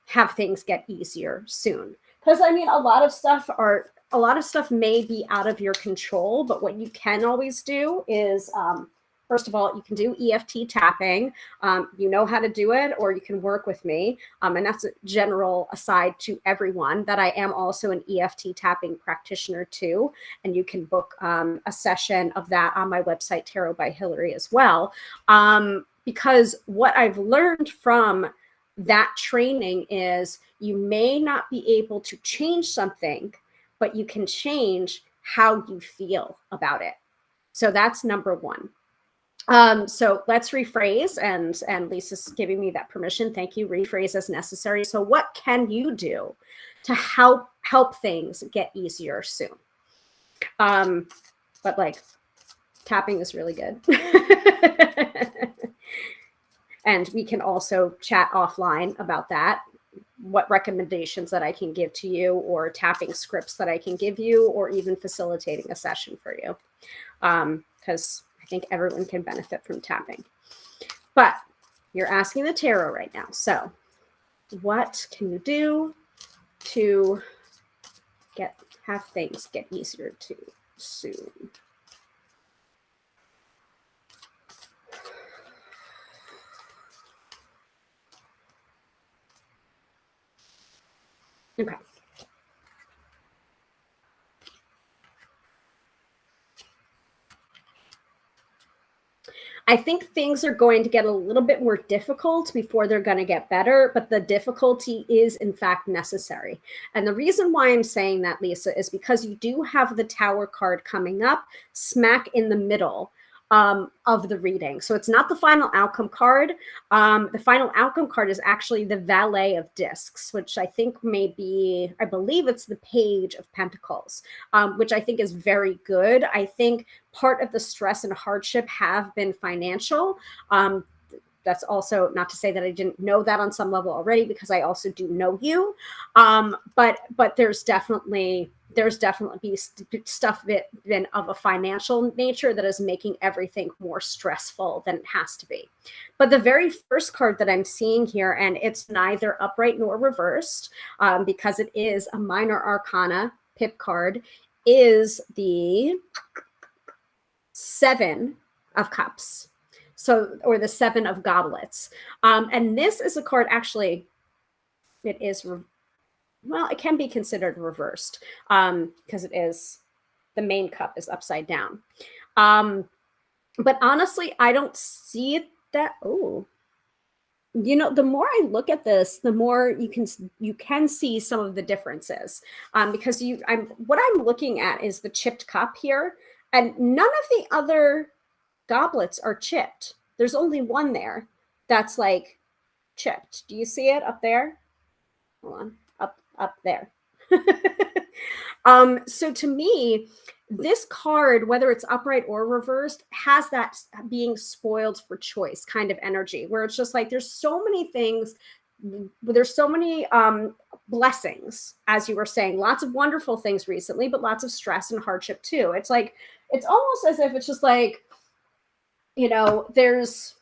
have things get easier soon? Because I mean, a lot of stuff may be out of your control, but what you can always do is, first of all, you can do EFT tapping. You know how to do it, or you can work with me. And that's a general aside to everyone that I am also an EFT tapping practitioner too. And you can book a session of that on my website, Tarot by Hilary, as well. Because what I've learned from that training is you may not be able to change something, but you can change how you feel about it. So that's number one. So let's rephrase, and Lisa's giving me that permission. Thank you. Rephrase as necessary. So what can you do to help things get easier soon? But like tapping is really good. And we can also chat offline about that. What recommendations that I can give to you, or tapping scripts that I can give you, or even facilitating a session for you. Because I think everyone can benefit from tapping. But you're asking the tarot right now. So what can you do to have things get easier to soon? Okay. I think things are going to get a little bit more difficult before they're going to get better, but the difficulty is in fact necessary. And the reason why I'm saying that, Lisa, is because you do have the Tower card coming up smack in the middle of the reading. So it's not the final outcome card. The final outcome card is actually the Valet of Discs, which I think may be, I believe it's the Page of Pentacles, which I think is very good. I think part of the stress and hardship have been financial. That's also not to say that I didn't know that on some level already, because I also do know you. But there's definitely stuff been of a financial nature that is making everything more stressful than it has to be. But the very first card that I'm seeing here, and it's neither upright nor reversed, because it is a minor arcana pip card, is the Seven of Cups. So, or the Seven of Goblets. And this is a card, actually, it is, well, it can be considered reversed, because it is, the main cup is upside down. But honestly, I don't see it that, oh, you know, the more I look at this, the more you can see some of the differences, because what I'm looking at is the chipped cup here, and none of the other goblets are chipped. There's only one there that's like chipped. Do you see it up there? Hold on, up there. So to me, this card, whether it's upright or reversed, has that being spoiled for choice kind of energy, where it's just like there's so many things, there's so many blessings, as you were saying, lots of wonderful things recently, but lots of stress and hardship too. It's like, it's almost as if it's just like, you know, there's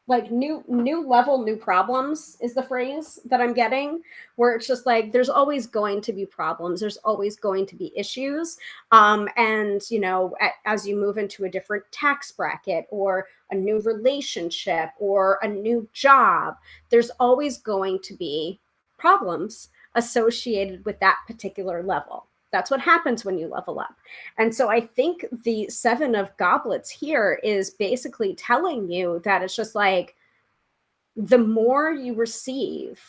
like new level, new problems is the phrase that I'm getting, where it's just like there's always going to be problems, there's always going to be issues, and you know, as you move into a different tax bracket or a new relationship or a new job, there's always going to be problems associated with that particular level. That's what happens when you level up. And so I think the Seven of Goblets here is basically telling you that it's just like, the more you receive,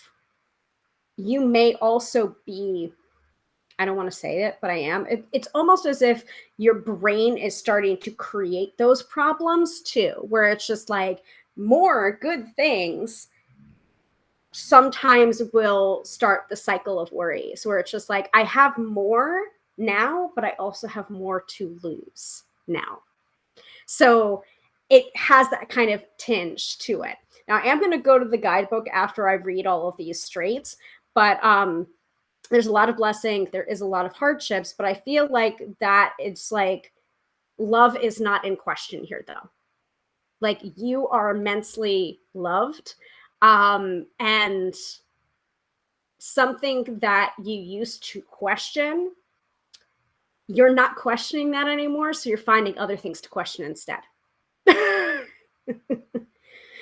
you may also be, I don't want to say it, but I am. It's almost as if your brain is starting to create those problems too, where it's just like more good things sometimes will start the cycle of worries, where it's just like, I have more now, but I also have more to lose. now. So it has that kind of tinge to it. Now, I am going to go to the guidebook after I read all of these straights, but there's a lot of blessing. There is a lot of hardships, but I feel like that it's like love is not in question here, though. Like, you are immensely loved, and something that you used to question, you're not questioning that anymore, so you're finding other things to question instead.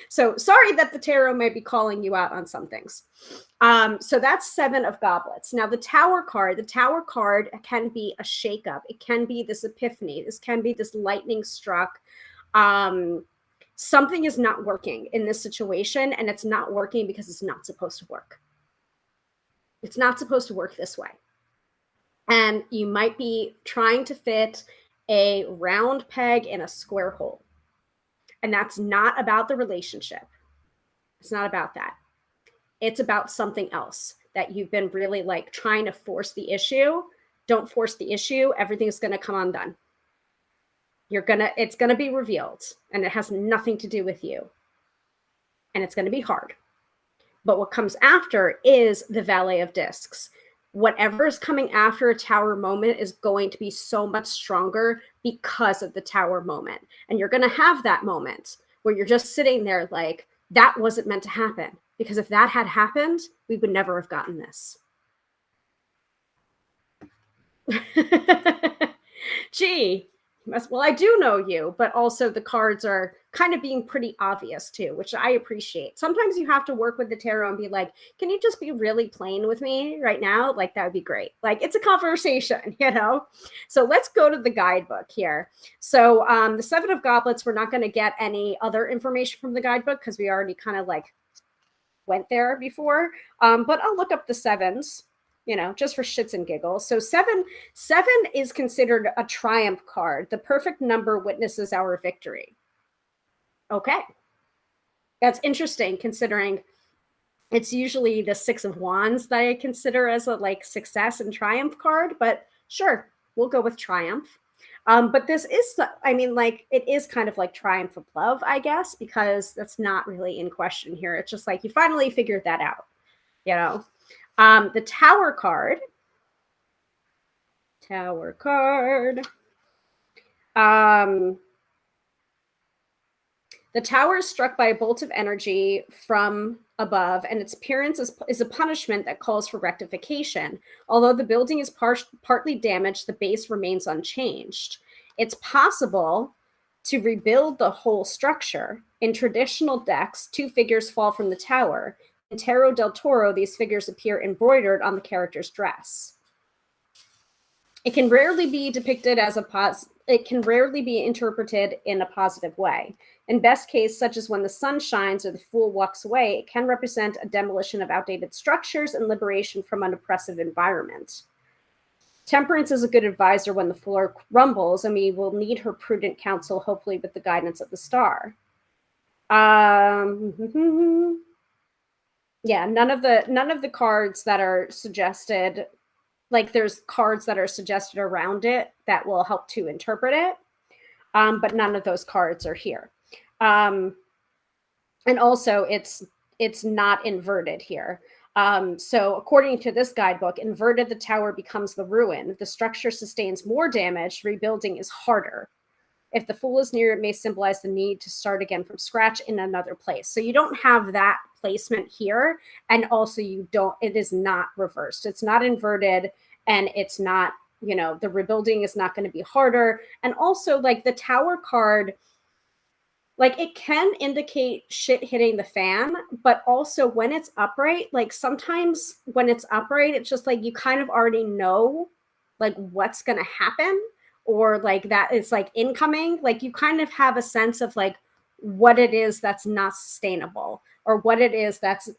So sorry that the tarot may be calling you out on some things. So that's 7 of goblets. Now the tower card can be a shakeup. It can be this epiphany. This can be this lightning struck. Something is not working in this situation, and it's not working because it's not supposed to work. It's not supposed to work this way. And you might be trying to fit a round peg in a square hole. And that's not about the relationship. It's not about that. It's about something else that you've been really like trying to force the issue. Don't force the issue. Everything's going to come undone. It's going to be revealed, and it has nothing to do with you. And it's going to be hard. But what comes after is the Valet of Discs. Whatever is coming after a tower moment is going to be so much stronger because of the tower moment. And you're going to have that moment where you're just sitting there like, that wasn't meant to happen. Because if that had happened, we would never have gotten this. Gee, well, I do know you, but also the cards are kind of being pretty obvious too, which I appreciate. Sometimes you have to work with the tarot and be like, can you just be really plain with me right now? Like, that would be great. Like, it's a conversation, you know? So let's go to the guidebook here. So the 7 of goblets, we're not going to get any other information from the guidebook because we already kind of like went there before. But I'll look up the 7s. You know, just for shits and giggles. So 7 is considered a triumph card. The perfect number witnesses our victory. Okay. That's interesting considering it's usually the 6 of wands that I consider as a like success and triumph card, but sure, we'll go with triumph. But this is, I mean, like, it is kind of like triumph of love, I guess, because that's not really in question here. It's just like you finally figured that out, you know? The tower card. The tower is struck by a bolt of energy from above, and its appearance is a punishment that calls for rectification. Although the building is partly damaged, the base remains unchanged. It's possible to rebuild the whole structure. In traditional decks, 2 figures fall from the tower. In Tarot del Toro, these figures appear embroidered on the character's dress. It can rarely be depicted as it can rarely be interpreted in a positive way. In best case, such as when the sun shines or the fool walks away, it can represent a demolition of outdated structures and liberation from an oppressive environment. Temperance is a good advisor when the floor rumbles, and we will need her prudent counsel, hopefully with the guidance of the star. Yeah, none of the cards that are suggested, like there's cards that are suggested around it that will help to interpret it, but none of those cards are here. And also it's not inverted here. So according to this guidebook, inverted, the tower becomes the ruin. The structure sustains more damage. Rebuilding is harder. If the fool is near, it may symbolize the need to start again from scratch in another place. So you don't have that placement here. And also it is not reversed. It's not inverted, and it's not, you know, the rebuilding is not going to be harder. And also, like, the tower card, like, it can indicate shit hitting the fan, but also when it's upright, like sometimes when it's upright, it's just like you kind of already know like what's going to happen, or like that it's like incoming. Like you kind of have a sense of like what it is that's not sustainable, or what it is that's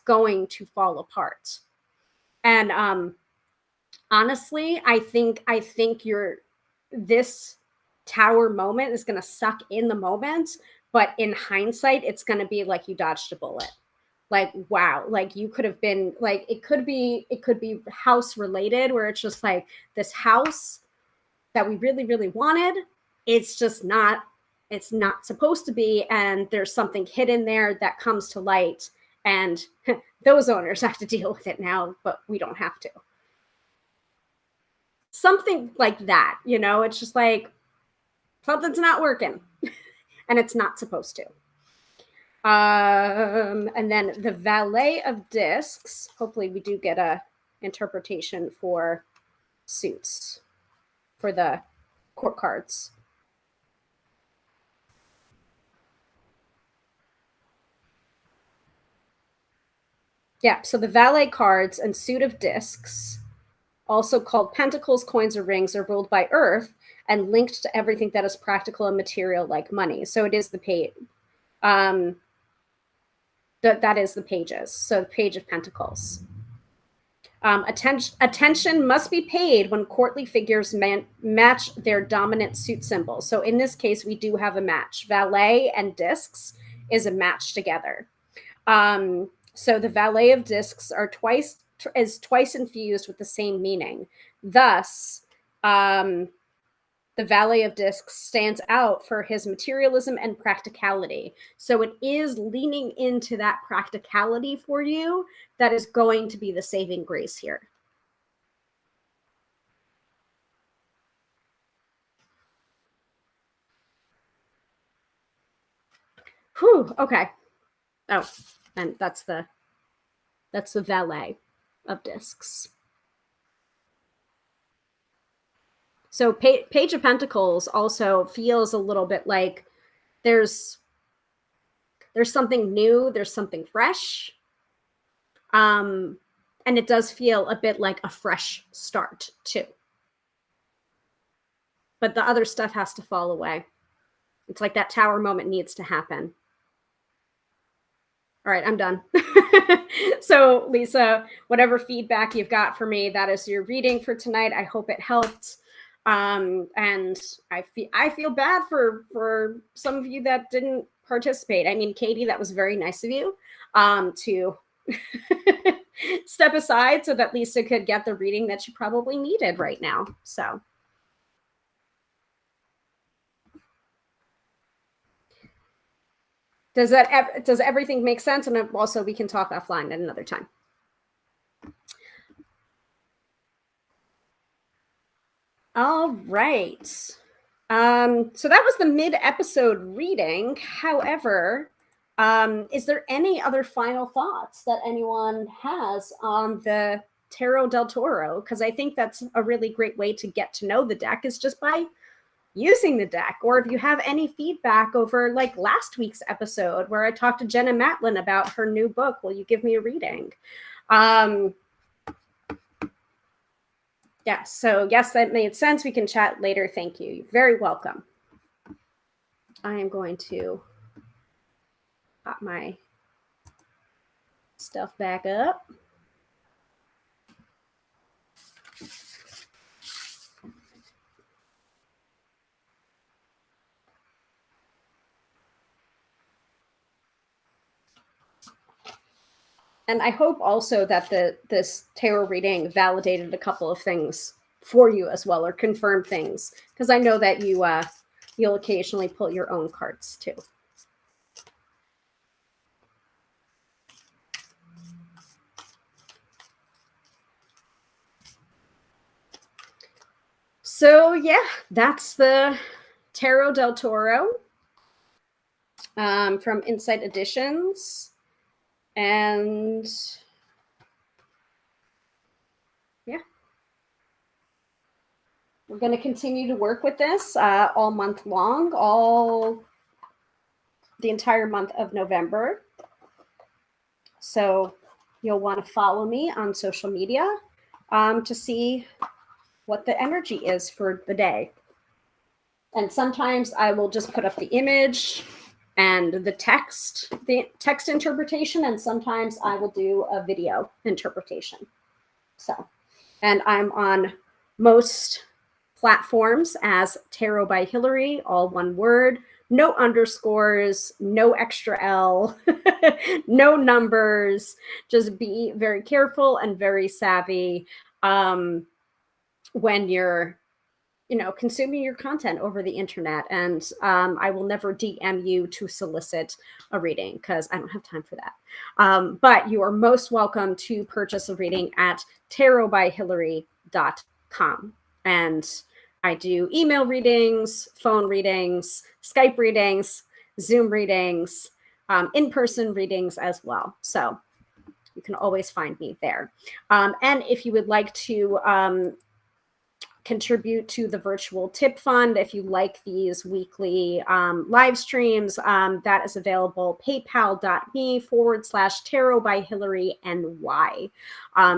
going to fall apart. And honestly, I think this tower moment is going to suck in the moment, but in hindsight, it's going to be like you dodged a bullet. Like, wow, like you could have been like, it could be house related, where it's just like this house that we really, really wanted, it's just not, it's not supposed to be. And there's something hidden there that comes to light, and those owners have to deal with it now, but we don't have to. Something like that, you know, it's just like something's not working and it's not supposed to. And then the Valet of Discs. Hopefully we do get a interpretation for suits for the court cards. Yeah, so the Valet cards and Suit of Discs, also called Pentacles, Coins, or Rings, are ruled by Earth and linked to everything that is practical and material, like money. So it is the page. That is the pages. So the Page of Pentacles. Attention must be paid when courtly figures match their dominant suit symbol. So in this case, we do have a match. Valet and Discs is a match together. So the Valet of Discs is twice infused with the same meaning. Thus, the Valet of Discs stands out for his materialism and practicality. So it is leaning into that practicality for you that is going to be the saving grace here. Whew, okay. Oh, and that's the Valet of Discs. So Page of Pentacles also feels a little bit like there's something new, there's something fresh. And it does feel a bit like a fresh start too. But the other stuff has to fall away. It's like that tower moment needs to happen. All right, I'm done. So Lisa, whatever feedback you've got for me, that is your reading for tonight. I hope it helped. And I feel bad for some of you that didn't participate. I mean, Katie, that was very nice of you to step aside so that Lisa could get the reading that she probably needed right now. So does everything make sense? And also we can talk offline at another time. All right. So that was the mid-episode reading. However, is there any other final thoughts that anyone has on the Tarot del Toro? Because I think that's a really great way to get to know the deck, is just by using the deck. Or if you have any feedback over like last week's episode where I talked to Jenna Matlin about her new book, will you give me a reading? Yeah, so yes, that made sense. We can chat later. Thank you. You're very welcome. I am going to pop my stuff back up. And I hope also that this tarot reading validated a couple of things for you as well, or confirmed things, because I know that you'll occasionally pull your own cards too. So yeah, that's the Tarot del Toro from Insight Editions. And yeah, we're going to continue to work with this all month long, all the entire month of November. So you'll want to follow me on social media to see what the energy is for the day. And sometimes I will just put up the image and the text interpretation, and sometimes I will do a video interpretation. So, and I'm on most platforms as Tarot by Hilary, all one word, no underscores, no extra L, no numbers. Just be very careful and very savvy when you're consuming your content over the internet. And I will never DM you to solicit a reading because I don't have time for that. But you are most welcome to purchase a reading at tarotbyhilary.com. And I do email readings, phone readings, Skype readings, Zoom readings, in-person readings as well. So you can always find me there. And if you would like to contribute to the virtual tip fund, if you like these weekly live streams, that is available. PayPal.me/Tarot by Hilary NY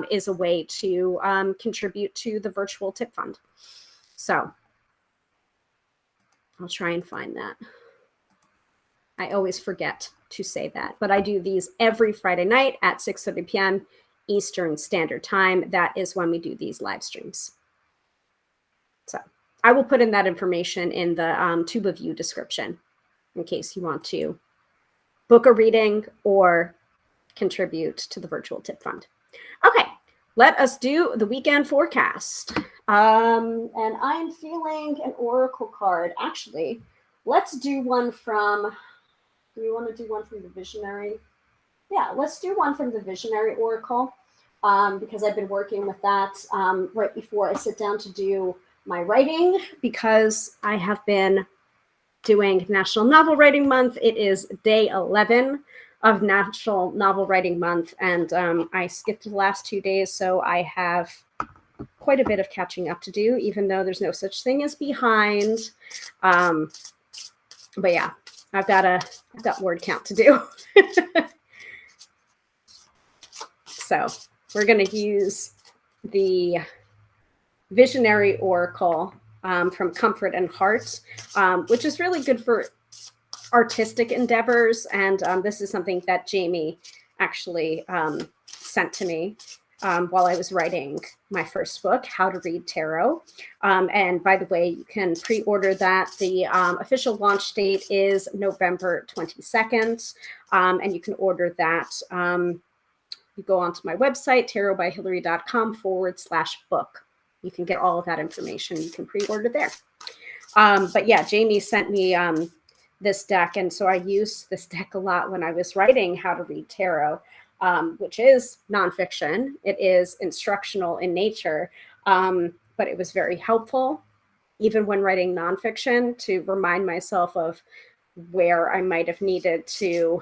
is a way to contribute to the virtual tip fund. So I'll try and find that. I always forget to say that, but I do these every Friday night at 6:30 p.m. Eastern Standard Time. That is when we do these live streams. So I will put in that information in the Tube of You description in case you want to book a reading or contribute to the virtual tip fund. Okay, let us do the weekend forecast. And I'm feeling an oracle card. Actually, let's do one from, do you want to do one from the Visionary? Yeah, let's do one from the Visionary Oracle because I've been working with that right before I sit down to do my writing, because I have been doing National Novel Writing Month. It is day 11 of National Novel Writing Month, and I skipped the last 2 days, so I have quite a bit of catching up to do, even though there's no such thing as behind. But yeah, I've got word count to do. So we're going to use the Visionary Oracle from Comfort and Heart, which is really good for artistic endeavors. And this is something that Jamie actually sent to me while I was writing my first book, How to Read Tarot. And by the way, you can pre-order that. The official launch date is November 22nd. And you can order that. You go onto my website, tarotbyhilary.com/book. You can get all of that information. You can pre-order there. But yeah, Jamie sent me this deck. And so I used this deck a lot when I was writing How to Read Tarot, which is nonfiction. It is instructional in nature, but it was very helpful, even when writing nonfiction, to remind myself of where I might have needed to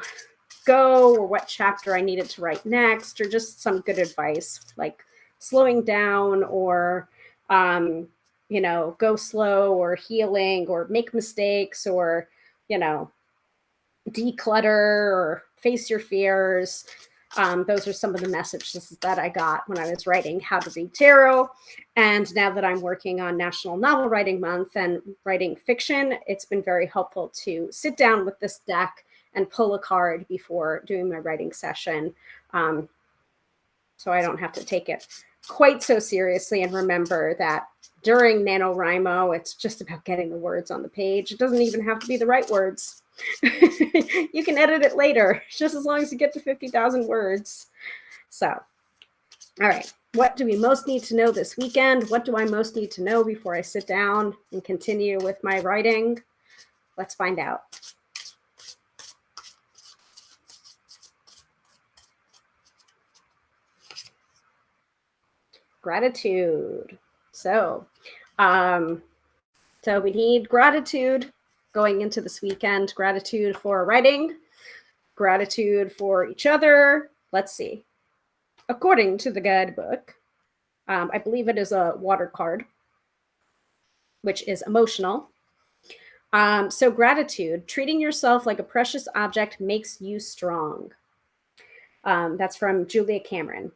go or what chapter I needed to write next, or just some good advice, like slowing down or, go slow, or healing, or make mistakes, or, declutter, or face your fears. Those are some of the messages that I got when I was writing How to Read Tarot. And now that I'm working on National Novel Writing Month and writing fiction, it's been very helpful to sit down with this deck and pull a card before doing my writing session. So I don't have to take it quite so seriously, and remember that during NaNoWriMo, it's just about getting the words on the page. It doesn't even have to be the right words. You can edit it later, just as long as you get to 50,000 words. So, all right. What do we most need to know this weekend? What do I most need to know before I sit down and continue with my writing? Let's find out. Gratitude. So we need gratitude going into this weekend. Gratitude for writing, gratitude for each other. Let's see. According to the guidebook, I believe it is a water card, which is emotional. So gratitude, treating yourself like a precious object makes you strong. That's from Julia Cameron.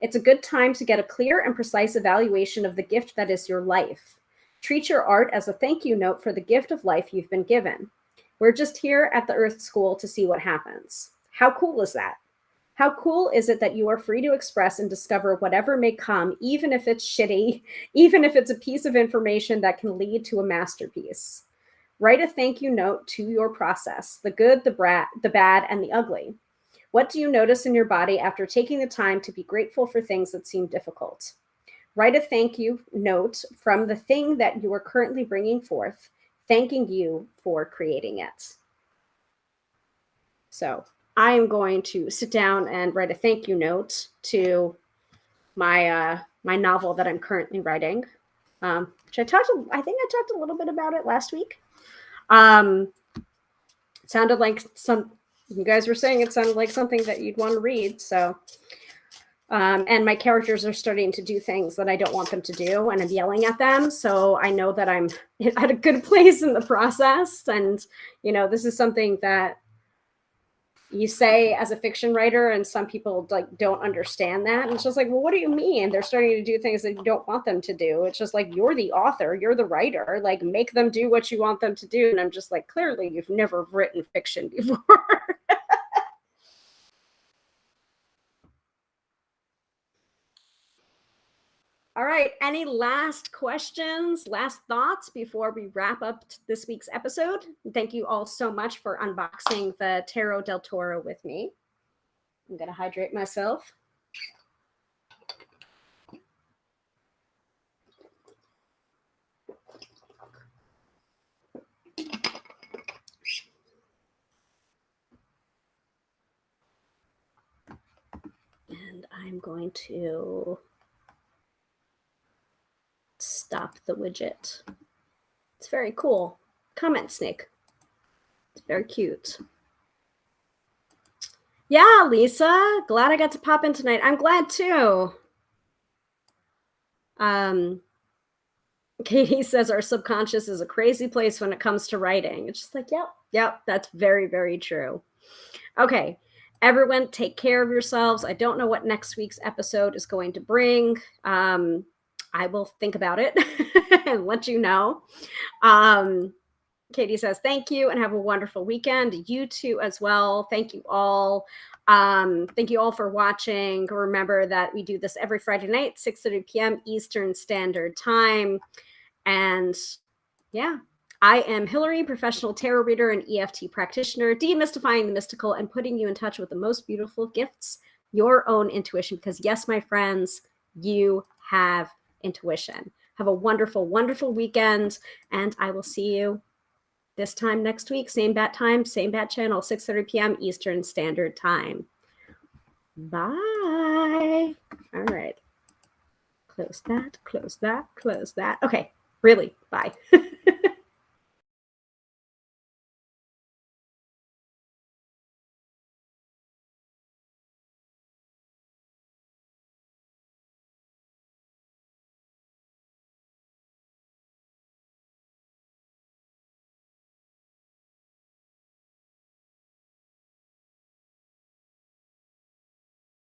It's a good time to get a clear and precise evaluation of the gift that is your life. Treat your art as a thank you note for the gift of life you've been given. We're just here at the Earth School to see what happens. How cool is that? How cool is it that you are free to express and discover whatever may come, even if it's shitty, even if it's a piece of information that can lead to a masterpiece? Write a thank you note to your process, the good, the bad, and the ugly. What do you notice in your body after taking the time to be grateful for things that seem difficult? write a thank you note from the thing that you are currently bringing forth, thanking you for creating it. So I am going to sit down and write a thank you note to my my novel that I'm currently writing, which I think I talked a little bit about it last week. It sounded like you guys were saying it sounded like something that you'd want to read. So, and my characters are starting to do things that I don't want them to do, and I'm yelling at them. So I know that I'm at a good place in the process. And, this is something that you say as a fiction writer, and some people don't understand that. And it's just like, well, what do you mean? They're starting to do things that you don't want them to do. It's just like, you're the author, you're the writer, like, make them do what you want them to do. And I'm just like, clearly you've never written fiction before. All right. Any last questions, last thoughts before we wrap up this week's episode? Thank you all so much for unboxing the Tarot del Toro with me. I'm going to hydrate myself. And I'm going to stop the widget. It's very cool. Comment snake. It's very cute. Yeah, Lisa. Glad I got to pop in tonight. I'm glad too. Katie says our subconscious is a crazy place when it comes to writing. It's just like, yep, that's very, very true. Okay, everyone, take care of yourselves. I don't know what next week's episode is going to bring. I will think about it and let you know. Katie says, thank you and have a wonderful weekend. You too as well. Thank you all. Thank you all for watching. Remember that we do this every Friday night, 6:30 p.m. Eastern Standard Time. And yeah, I am Hilary, professional tarot reader and EFT practitioner, demystifying the mystical and putting you in touch with the most beautiful gifts, your own intuition. Because yes, my friends, you have intuition. Have a wonderful, wonderful weekend. And I will see you this time next week. Same bat time, same bat channel, 6:30 p.m. Eastern Standard Time. Bye. All right. Close that, close that, close that. Okay, really, bye.